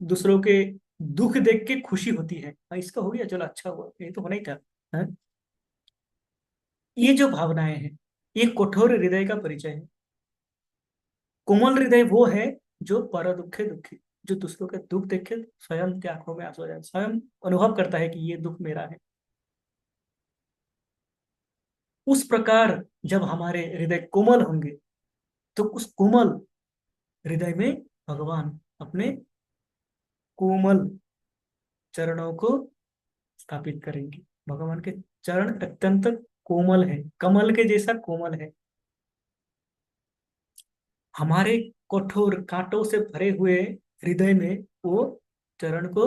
दूसरों के दुख देख के खुशी होती है, हाँ, इसका हो गया, चलो अच्छा हुआ, ये तो होना ही था, है? ये जो भावनाएं हैं, ये कठोर हृदय का परिचय है। कोमल हृदय वो है जो पर दुखे दुखी, जो दूसरों के दुख देखे स्वयं की आंखों में आंसू आ जाए, स्वयं अनुभव करता है कि ये दुख मेरा है। उस प्रकार जब हमारे हृदय कोमल होंगे, तो उस कोमल हृदय में भगवान अपने कोमल चरणों को स्थापित करेंगे। भगवान के चरण अत्यंत कोमल है, कमल के जैसा कोमल है। हमारे कठोर कांटों से भरे हुए हृदय में वो चरण को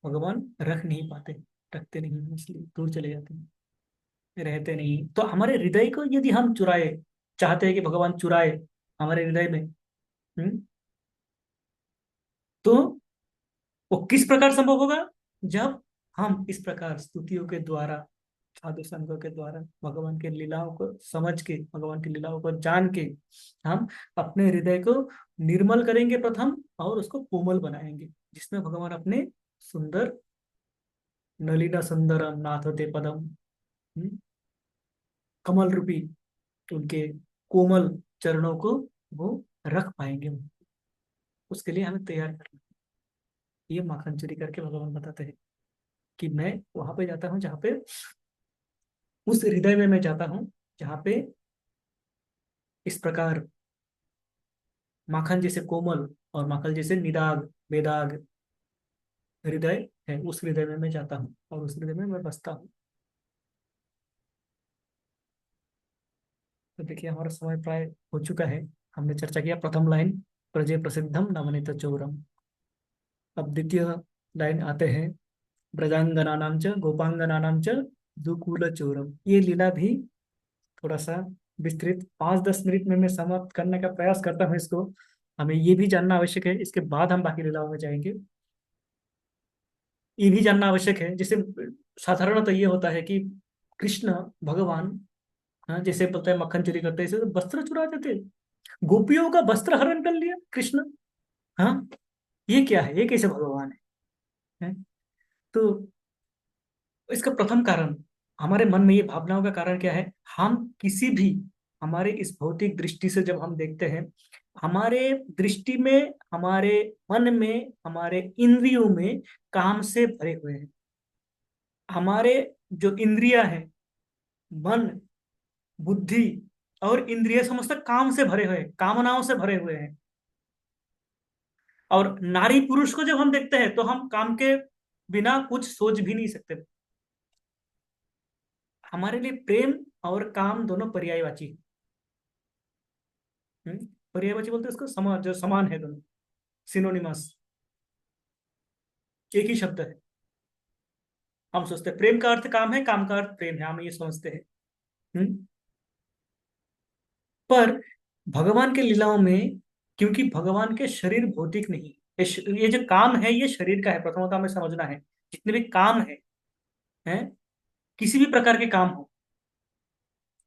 भगवान रख नहीं पाते, रखते नहीं हैं, इसलिए दूर चले जाते हैं, रहते नहीं। तो हमारे हृदय को यदि हम चुराए, चाहते हैं कि भगवान चुराए हमारे हृदय में, तो वो किस प्रकार संभव होगा, जब हम इस प्रकार स्तुतियों के द्वारा, साधु संघों के द्वारा, भगवान के लीलाओं को समझ के, भगवान की लीलाओं को जान के, हम अपने हृदय को निर्मल करेंगे प्रथम, और उसको कोमल बनाएंगे, जिसमें भगवान अपने सुंदर नलिना सुंदरम नाथ ते पदम, हम्म, कमल रूपी उनके कोमल चरणों को वो रख पाएंगे। उसके लिए हमें तैयार करना है। ये माखन चोरी करके भगवान बताते हैं कि मैं वहां पे जाता हूँ जहाँ पे, उस हृदय में मैं जाता हूँ जहाँ पे इस प्रकार माखन जैसे कोमल और माखन जैसे निदाग बेदाग हृदय है, उस हृदय में मैं जाता हूँ और उस हृदय में मैं बसता हूँ। तो देखिए हमारा समय प्राय हो चुका है। हमने चर्चा किया प्रथम लाइन, प्रजे प्रसिद्धम नवनीत चोरम। अब द्वितीय लाइन आते हैं, ब्रजांगनानाम च गोपांगनानाम च दुकूल चोरम। ये लीला भी थोड़ा सा विस्तृत 5-10 मिनट में मैं समाप्त करने का प्रयास करता हूँ इसको। हमें ये भी जानना आवश्यक है, इसके बाद हम बाकी लीलाओं में जाएंगे। ये भी जानना आवश्यक है, जैसे साधारणतः तो ये होता है कि कृष्ण भगवान, हाँ, जैसे बोलते हैं मक्खन चोरी करते हैं, इसे तो वस्त्र चुरा देते, गोपियों का वस्त्र हरण कर लिया कृष्ण। हाँ, ये क्या है, ये कैसे भगवान है? तो इसका प्रथम कारण, हमारे मन में ये भावनाओं का कारण क्या है, हम किसी भी, हमारे इस भौतिक दृष्टि से जब हम देखते हैं, हमारे दृष्टि में, हमारे मन में, हमारे इंद्रियों में काम से भरे हुए हैं। हमारे जो इंद्रियां हैं, मन, बुद्धि और इंद्रिय समस्त काम से भरे हुए हैं, कामनाओं से भरे हुए हैं। और नारी पुरुष को जब हम देखते हैं तो हम काम के बिना कुछ सोच भी नहीं सकते। हमारे लिए प्रेम और काम दोनों पर्यायवाची है। पर्यायवाची बोलते हैं उसको, समान, जो समान है दोनों, सिनोनिमस, एक ही शब्द है। हम सोचते हैं प्रेम का अर्थ काम है, काम का अर्थ प्रेम है, हम ये समझते हैं। हम्म? पर भगवान के लीलाओं में, क्योंकि भगवान के शरीर भौतिक नहीं, ये जो काम है ये शरीर का है, प्रथमतः हमें समझना है। जितने भी काम है, हैं, किसी भी प्रकार के काम हो,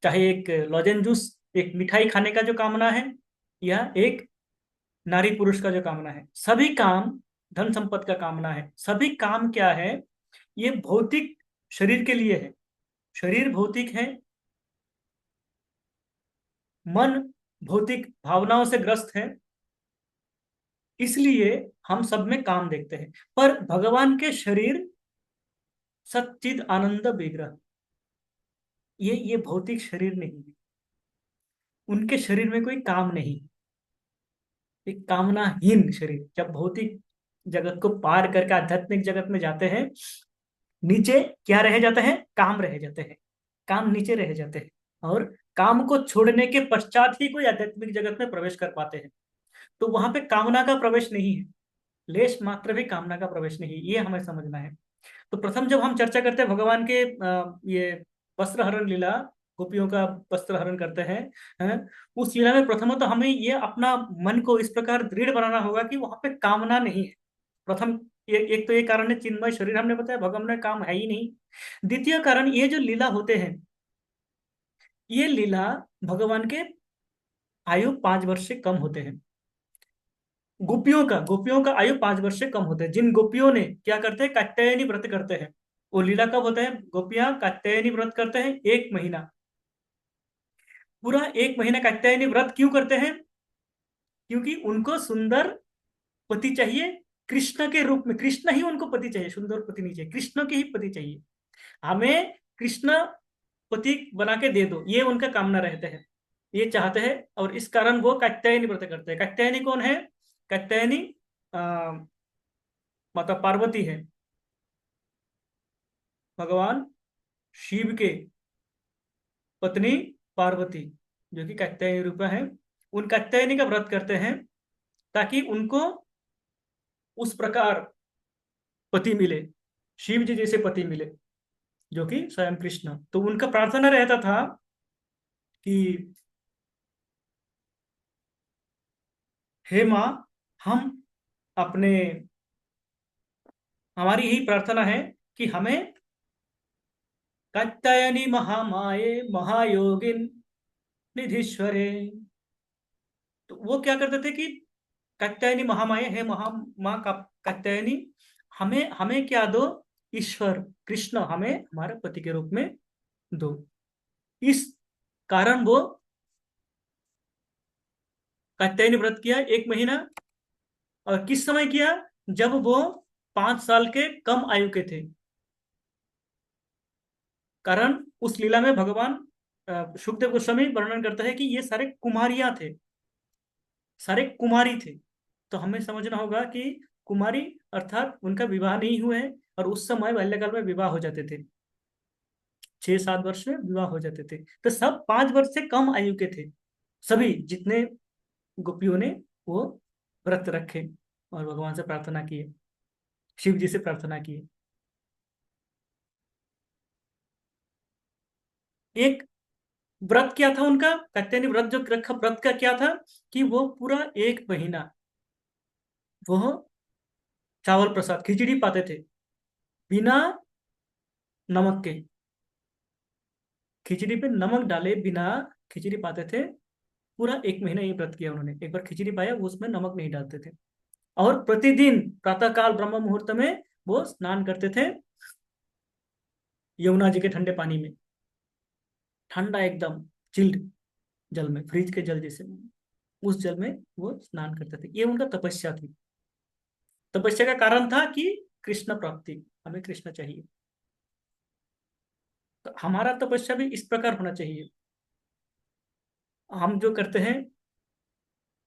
चाहे एक लॉजेंस जूस, एक मिठाई खाने का जो कामना है, या एक नारी पुरुष का जो कामना है, सभी काम धन संपत्ति का कामना है। सभी काम क्या है, ये भौतिक शरीर के लिए है। शरीर भौतिक है, मन भौतिक भावनाओं से ग्रस्त है, इसलिए हम सब में काम देखते हैं। पर भगवान के शरीर सच्चिद आनंद विग्रह, ये भौतिक शरीर नहीं है। उनके शरीर में कोई काम नहीं, एक कामनाहीन शरीर। जब भौतिक जगत को पार करके आध्यात्मिक जगत में जाते हैं, नीचे क्या रह जाते हैं, काम रह जाते हैं, काम नीचे रह जाते हैं। और काम को छोड़ने के पश्चात ही कोई आध्यात्मिक जगत में प्रवेश कर पाते हैं। तो वहां पे कामना का प्रवेश नहीं है, लेश मात्र भी कामना का प्रवेश नहीं है, ये हमें समझना है। तो प्रथम जब हम चर्चा करते हैं भगवान के ये वस्त्र हरण लीला, गोपियों का वस्त्र हरण करते हैं, उस लीला में प्रथम तो हमें ये अपना मन को इस प्रकार दृढ़ बनाना होगा कि वहां पे कामना नहीं है। प्रथम, एक तो ये कारण है चिन्मय शरीर, हमने बताया भगवान में काम है ही नहीं। द्वितीय कारण, ये जो लीला होते हैं, ये लीला भगवान के आयु 5 वर्ष से कम होते हैं। गोपियों का आयु 5 वर्ष से कम होता है। जिन गोपियों ने क्या करते हैं, कात्यायनी व्रत करते हैं, वो लीला कब होता है, गोपियां कात्यायनी व्रत करते हैं 1 महीना, पूरा 1 महीना कात्यायनी व्रत क्यों करते हैं, क्योंकि उनको सुंदर पति चाहिए, कृष्ण के रूप में। कृष्ण ही उनको पति चाहिए, सुंदर पति नहीं चाहिए, कृष्ण के ही पति चाहिए। हमें कृष्ण पति बना के दे दो, ये उनका कामना रहते हैं, ये चाहते हैं। और इस कारण वो कात्यायनी व्रत करते हैं। कात्यायनी कौन है, कात्यायनी माता पार्वती है, भगवान शिव के पत्नी पार्वती, जो कि कात्यायनी रूपा है। उन कात्यायनी का व्रत करते हैं ताकि उनको उस प्रकार पति मिले, शिव जी जैसे पति मिले, जो कि स्वयं कृष्ण। तो उनका प्रार्थना रहता था कि हे माँ, हम अपने, हमारी यही प्रार्थना है कि हमें कात्यायनी महामाये महायोगिन निधीश्वरे। तो वो क्या करते थे कि कात्यायनी महामाया है, महा माँ का कात्यायनी, हमें हमें क्या दो, ईश्वर कृष्ण हमें हमारे पति के रूप में दो। इस कारण वो कात्यायनी व्रत किया 1 महीना। और किस समय किया, जब वो 5 साल के कम आयु के थे। कारण उस लीला में भगवान सुखदेव गोस्वामी वर्णन करता है कि ये सारे कुमारियां थे, सारे कुमारी थे। तो हमें समझना होगा कि कुमारी अर्थात उनका विवाह नहीं हुआ है, और उस समय बाल्यकाल में विवाह हो जाते थे, 6-7 वर्ष में विवाह हो जाते थे। तो सब 5 वर्ष से कम आयु के थे, सभी जितने गोपियों ने वो व्रत रखे और भगवान से प्रार्थना किए, शिव जी से प्रार्थना किए। एक व्रत क्या था उनका, कात्यायनी व्रत जो रखा, व्रत का क्या था कि वो पूरा 1 महीना वो चावल प्रसाद खिचड़ी पाते थे, बिना नमक के। खिचड़ी पे नमक डाले बिना खिचड़ी पाते थे। पूरा 1 महीना ये व्रत किया उन्होंने। एक बार खिचड़ी पाया, वो उसमें नमक नहीं डालते थे। और प्रतिदिन प्रातःकाल ब्रह्म मुहूर्त में वो स्नान करते थे यमुना जी के ठंडे पानी में, ठंडा एकदम चिल्ड जल में, फ्रिज के जल जैसे, उस जल में वो स्नान करते थे। ये उनका तपस्या थी। तपस्या का कारण था कि कृष्ण प्राप्ति, हमें कृष्ण चाहिए। तो हमारा तपस्या भी इस प्रकार होना चाहिए। हम जो करते हैं,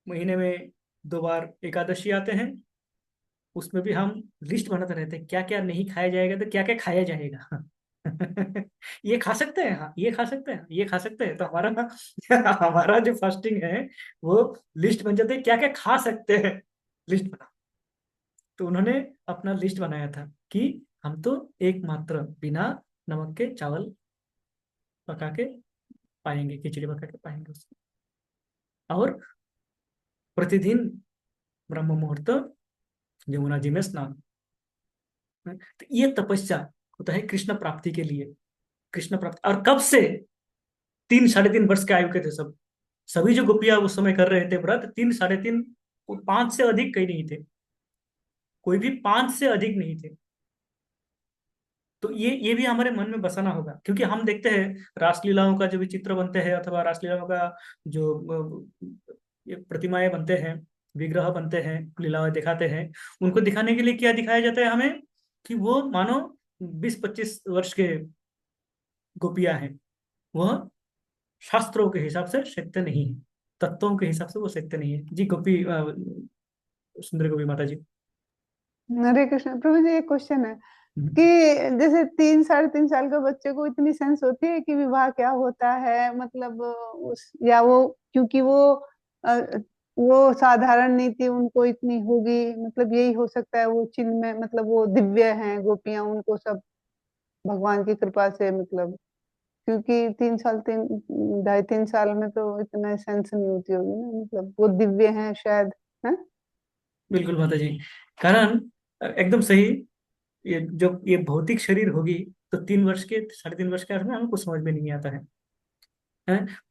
महीने में 2 बार एकादशी आते हैं, उसमें भी हम लिस्ट बनाते रहते हैं क्या क्या नहीं खाया जाएगा तो क्या क्या खाया जाएगा। ये खा सकते हैं, हाँ ये खा सकते हैं, ये खा सकते हैं, तो हमारा हमारा जो फास्टिंग है वो लिस्ट बन जाते हैं क्या क्या खा सकते हैं, लिस्ट बना। तो उन्होंने अपना लिस्ट बनाया था कि हम तो एकमात्र बिना नमक के चावल पका के पाएंगे, खिचड़ी पका के पाएंगे उसको, और प्रतिदिन ब्रह्म मुहूर्त यमुना जी में स्नान। तो ये तपस्या होता है कृष्ण प्राप्ति के लिए। कृष्ण प्राप्ति, और कब से? 3 साढ़े 3 वर्ष के आयु के थे सब, सभी जो गोपियां उस समय कर रहे थे व्रत, 3 साढ़े 3, 5 से अधिक कहीं नहीं थे, कोई भी 5 से अधिक नहीं थे। तो ये भी हमारे मन में बसाना होगा, क्योंकि हम देखते हैं रासलीलाओं का जो भी चित्र बनते हैं, अथवा रासलीलाओं का जो ये प्रतिमाएं बनते हैं, विग्रह बनते हैं, लीलाएं दिखाते हैं, उनको दिखाने के लिए क्या दिखाया जाता है हमें, कि वो मानो 20-25 वर्ष के गोपियां हैं, वह शास्त्रों के हिसाब से सत्य नहीं है, तत्वों के हिसाब से वो सत्य नहीं है। जी गोपी सुंदर गोपी माता जी। हरे कृष्ण प्रभु जी, एक क्वेश्चन है कि हम्म। जैसे 3 साढ़े 3 साल के बच्चे को इतनी सेंस होती है कि विवाह क्या होता है, मतलब उस या वो, क्योंकि अ, वो साधारण नीति उनको इतनी होगी, मतलब यही हो सकता है वो चिन्ह में, मतलब वो दिव्य हैं गोपियां, उनको सब भगवान की कृपा से, मतलब क्योंकि 3 साल 2.5 3 साल में तो इतना सेंस नहीं होती होगी ना, मतलब वो दिव्य हैं शायद, है। बिल्कुल माता जी, कारण एकदम सही। ये जो ये भौतिक शरीर होगी, तो 3 वर्ष के 3.5 वर्ष के में हमें कुछ समझ में नहीं आता है।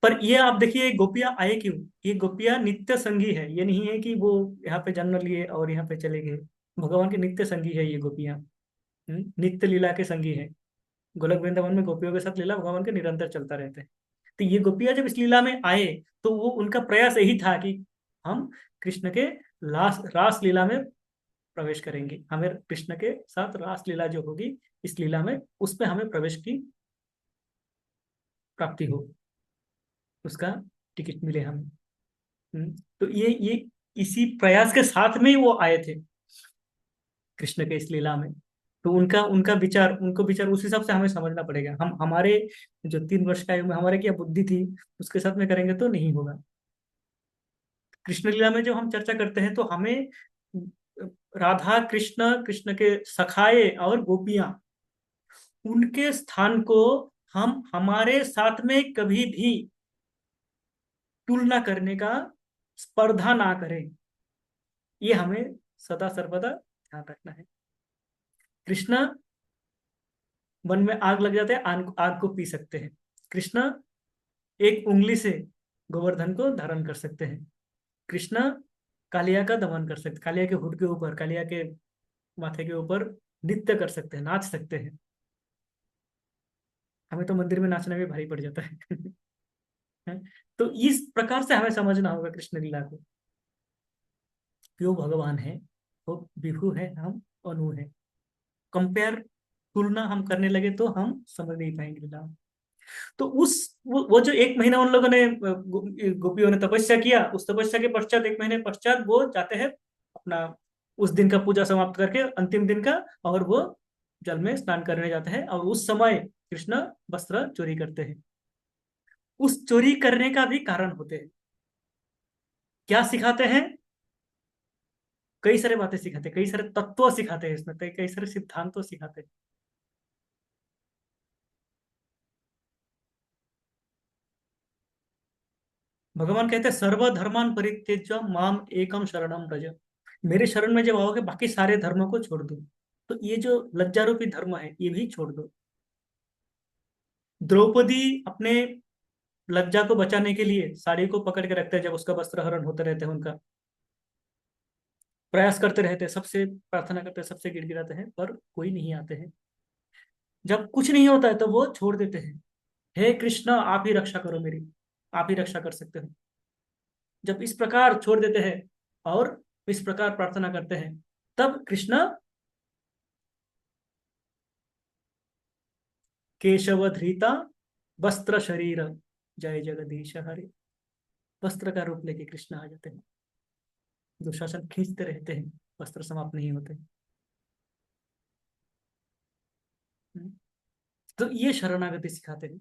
पर ये आप देखिए गोपियां आए क्यों? ये गोपियां नित्य संगी है, ये नहीं है कि वो यहाँ पे जन्म लिए और यहाँ पे चले गए। भगवान के नित्य संगी है ये गोपियां। नित्य लीला के संगी है। गोलक वृंदावन में गोपियों के साथ लीला भगवान के निरंतर चलता रहते हैं। तो ये गोपियां जब इस लीला में आए, तो वो उनका प्रयास यही था कि हम कृष्ण के लास रास लीला में प्रवेश करेंगे, हमें कृष्ण के साथ रास लीला जो होगी इस लीला में, उसमें हमें प्रवेश की प्राप्ति हो, उसका टिकट मिले हमें। तो ये इसी प्रयास के साथ में ही वो आए थे कृष्ण के इस लीला में। तो उनका उनका विचार, उनको विचार उस हिसाब से हमें समझना पड़ेगा। हम हमारे जो 3 वर्ष का आयु में हमारे क्या बुद्धि थी, उसके साथ में करेंगे तो नहीं होगा। कृष्ण लीला में जो हम चर्चा करते हैं, तो हमें राधा कृष्ण, कृष्ण के सखाए और गोपियां, उनके स्थान को हम हमारे साथ में कभी भी तुलना करने का, स्पर्धा ना करें, ये हमें सदा सर्वदा ध्यान रखना है। कृष्ण वन में आग लग जाते हैं, आग आग को पी सकते हैं। कृष्ण एक उंगली से गोवर्धन को धारण कर सकते हैं। कृष्ण कालिया का दमन कर सकते, कालिया के हुड के ऊपर, कालिया के माथे के ऊपर नृत्य कर सकते हैं, नाच सकते हैं। हमें तो मंदिर में नाचना भी भारी पड़ जाता है। हैं? तो इस प्रकार से हमें समझना होगा कृष्ण लीला को, कि वो भगवान है, वो विभु है, हम अनु है। कंपेयर, तुलना हम करने लगे तो हम समझ नहीं पाएंगे लीला। तो वो जो 1 महीना उन लोगों ने गोपियों ने तपस्या किया, उस तपस्या के पश्चात 1 महीने पश्चात वो जाते हैं अपना उस दिन का पूजा समाप्त करके, अंतिम दिन का, और वो जल में स्नान करने जाते हैं। और उस समय कृष्ण वस्त्र चोरी करते हैं। उस चोरी करने का भी कारण होते हैं, क्या सिखाते हैं? कई सारे बातें सिखाते हैं, कई सारे तत्व सिखाते हैं इसमें, कई सारे सिद्धांतों सिखाते हैं। भगवान कहते हैं सर्वधर्मान परित्यज्य माम एकम शरणम व्रज। मेरे शरण में जब आओगे बाकी सारे धर्मों को छोड़ दो। तो ये जो लज्जारूपी धर्म है ये भी छोड़ दो। द्रौपदी अपने लज्जा को बचाने के लिए साड़ी को पकड़ के रखते हैं, जब उसका वस्त्र हरण होते रहते हैं, उनका प्रयास करते रहते हैं, सबसे प्रार्थना करते हैं, सबसे गिड़गिड़ाते हैं, पर कोई नहीं आते हैं। जब कुछ नहीं होता है तो वो छोड़ देते हैं, हे कृष्ण आप ही रक्षा करो मेरी, आप ही रक्षा कर सकते हो। जब इस प्रकार छोड़ देते हैं और इस प्रकार प्रार्थना करते हैं, तब कृष्ण केशव धृता वस्त्र शरीर जय जगदीश हरे, वस्त्र का रूप लेके कृष्ण आ जाते हैं। दुशासन खींचते रहते हैं, वस्त्र समाप्त नहीं होते। हम्म, तो ये शरणागति सिखाते हैं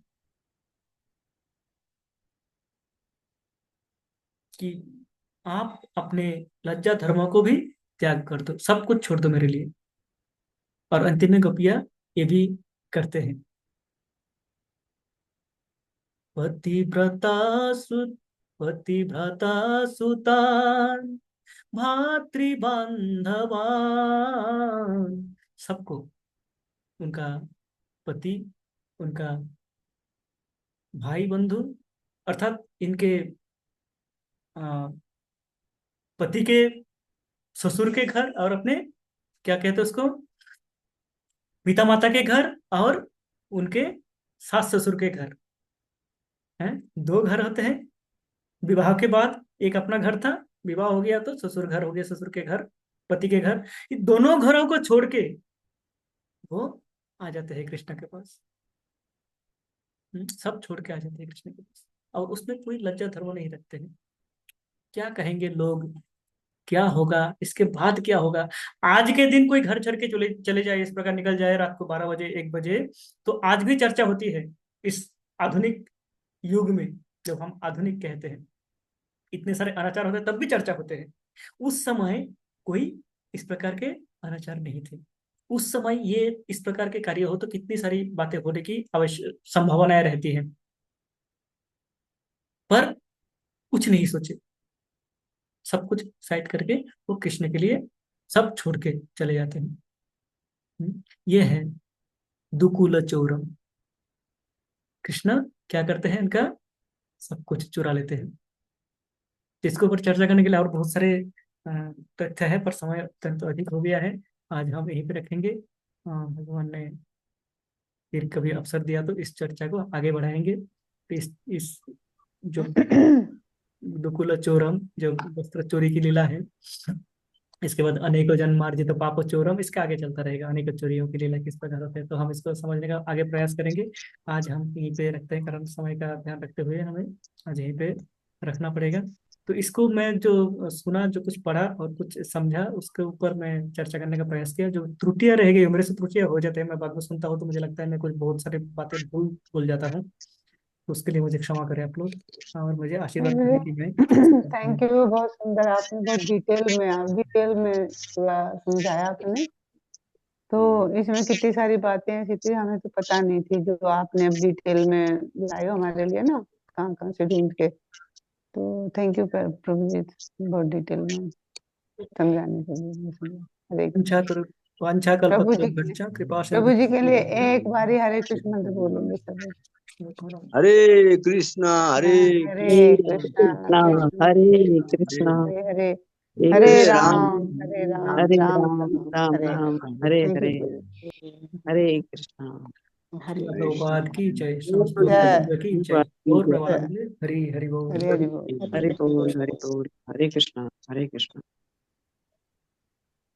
कि आप अपने लज्जा धर्मों को भी त्याग कर दो, सब कुछ छोड़ दो मेरे लिए। और अंतिम में गोपियां ये भी करते हैं। पतिव्रता सु पतिव्रता सुतान भातृबांधवान, सबको, उनका पति, उनका भाई बंधु, अर्थात इनके अ, पति के ससुर के घर, और अपने क्या कहते हैं उसको, पिता माता के घर, और उनके सास ससुर के घर हैं। दो घर होते हैं विवाह के बाद। एक अपना घर था, विवाह हो गया तो ससुर घर हो गया, ससुर के घर, पति के घर। ये दोनों घरों को छोड़ के वो आ जाते हैं कृष्ण के पास। सब छोड़ के आ जाते हैं कृष्ण के पास, और उसमें कोई लज्जा धर्म नहीं रखते हैं। क्या कहेंगे लोग, क्या होगा, इसके बाद क्या होगा। आज के दिन कोई घर छोड़ के चले चले जाए, इस प्रकार निकल जाए रात को 12 बजे 1 बजे, तो आज भी चर्चा होती है इस आधुनिक युग में। जब हम आधुनिक कहते हैं, इतने सारे अनाचार होते हैं तब भी चर्चा होते हैं। उस समय कोई इस प्रकार के अनाचार नहीं थे। उस समय ये इस प्रकार के कार्य हो तो कितनी सारी बातें होने की अवश्य संभावनाएं रहती हैं, पर कुछ नहीं सोचे। सब कुछ साइड करके वो कृष्ण के लिए सब छोड़ के चले जाते हैं। ये है दुकुल चोरम। कृष्ण क्या करते हैं, इनका सब कुछ चुरा लेते हैं। इसके ऊपर चर्चा करने के लिए और बहुत सारे अ, तथ्य है, पर समय अत्यंत अधिक हो गया है। आज हम यहीं पे रखेंगे। भगवान ने फिर कभी अवसर दिया तो इस चर्चा को आगे बढ़ाएंगे। तो इस जो दुकुल चोरम, जो वस्त्र चोरी की लीला है, इसके बाद अनेकों जन्म मार्जित पाप चोरम, इसके आगे चलता रहेगा अनेकों चोरियों की लीला किस प्रकार होते हैं, तो हम इसको समझने का आगे प्रयास करेंगे। आज हम यहीं पे रखते हैं, कारण समय का ध्यान रखते हुए हमें आज यहीं पे रखना पड़ेगा। तो इसको मैं जो सुना, जो कुछ पढ़ा और कुछ समझा, उसके ऊपर मैं चर्चा करने का प्रयास किया। जो त्रुटियां रह गई, मेरे से त्रुटियां हो जाते हैं, मैं बाद में सुनता हूँ तो मुझे लगता है मैं कुछ बहुत सारी बातें भूल भूल जाता हूँ। तो उसके लिए मुझे क्षमा करें आप लोग, और मुझे आशीर्वाद दें कि मैं थैंक यू, बहुत सुंदर, आपने बहुत डिटेल में पूरा समझाया आपने। तो इसमें कितनी सारी बातें हैं सीधी, हमें तो पता नहीं थी, जो आपने अब डिटेल में लाई हो हमारे लिए ना, कहाँ कहाँ से ढूंढ के। तो थैंक यू प्रभुजीत, बहुत डिटेल में समझाने के लिए। हरे वांछा वांछा प्रभु जी कल्पतरुभ्यश्च कृपा प्रभु जी सिंधु। के लिए एक बारी हरे कृष्ण मंत्र बोलेंगे सब। हरे कृष्णा हरे हरे कृष्णा कृष्णा कृष्ण हरे कृष्ण कृष्णा हरे हरे, हरे हरे राम राम हरे राम राम राम राम हरे राम हरे। हरे थैंक हरे, यू हरे कृष्णा। हरे प्रभुपाद की जय, समस्त जय, गुरुवृंद की जय, और जय, प्रमानंद हरि हरि बोल। हरे हरि बोल, हरे बोल हरे बोल, हरे कृष्णा हरे कृष्णा।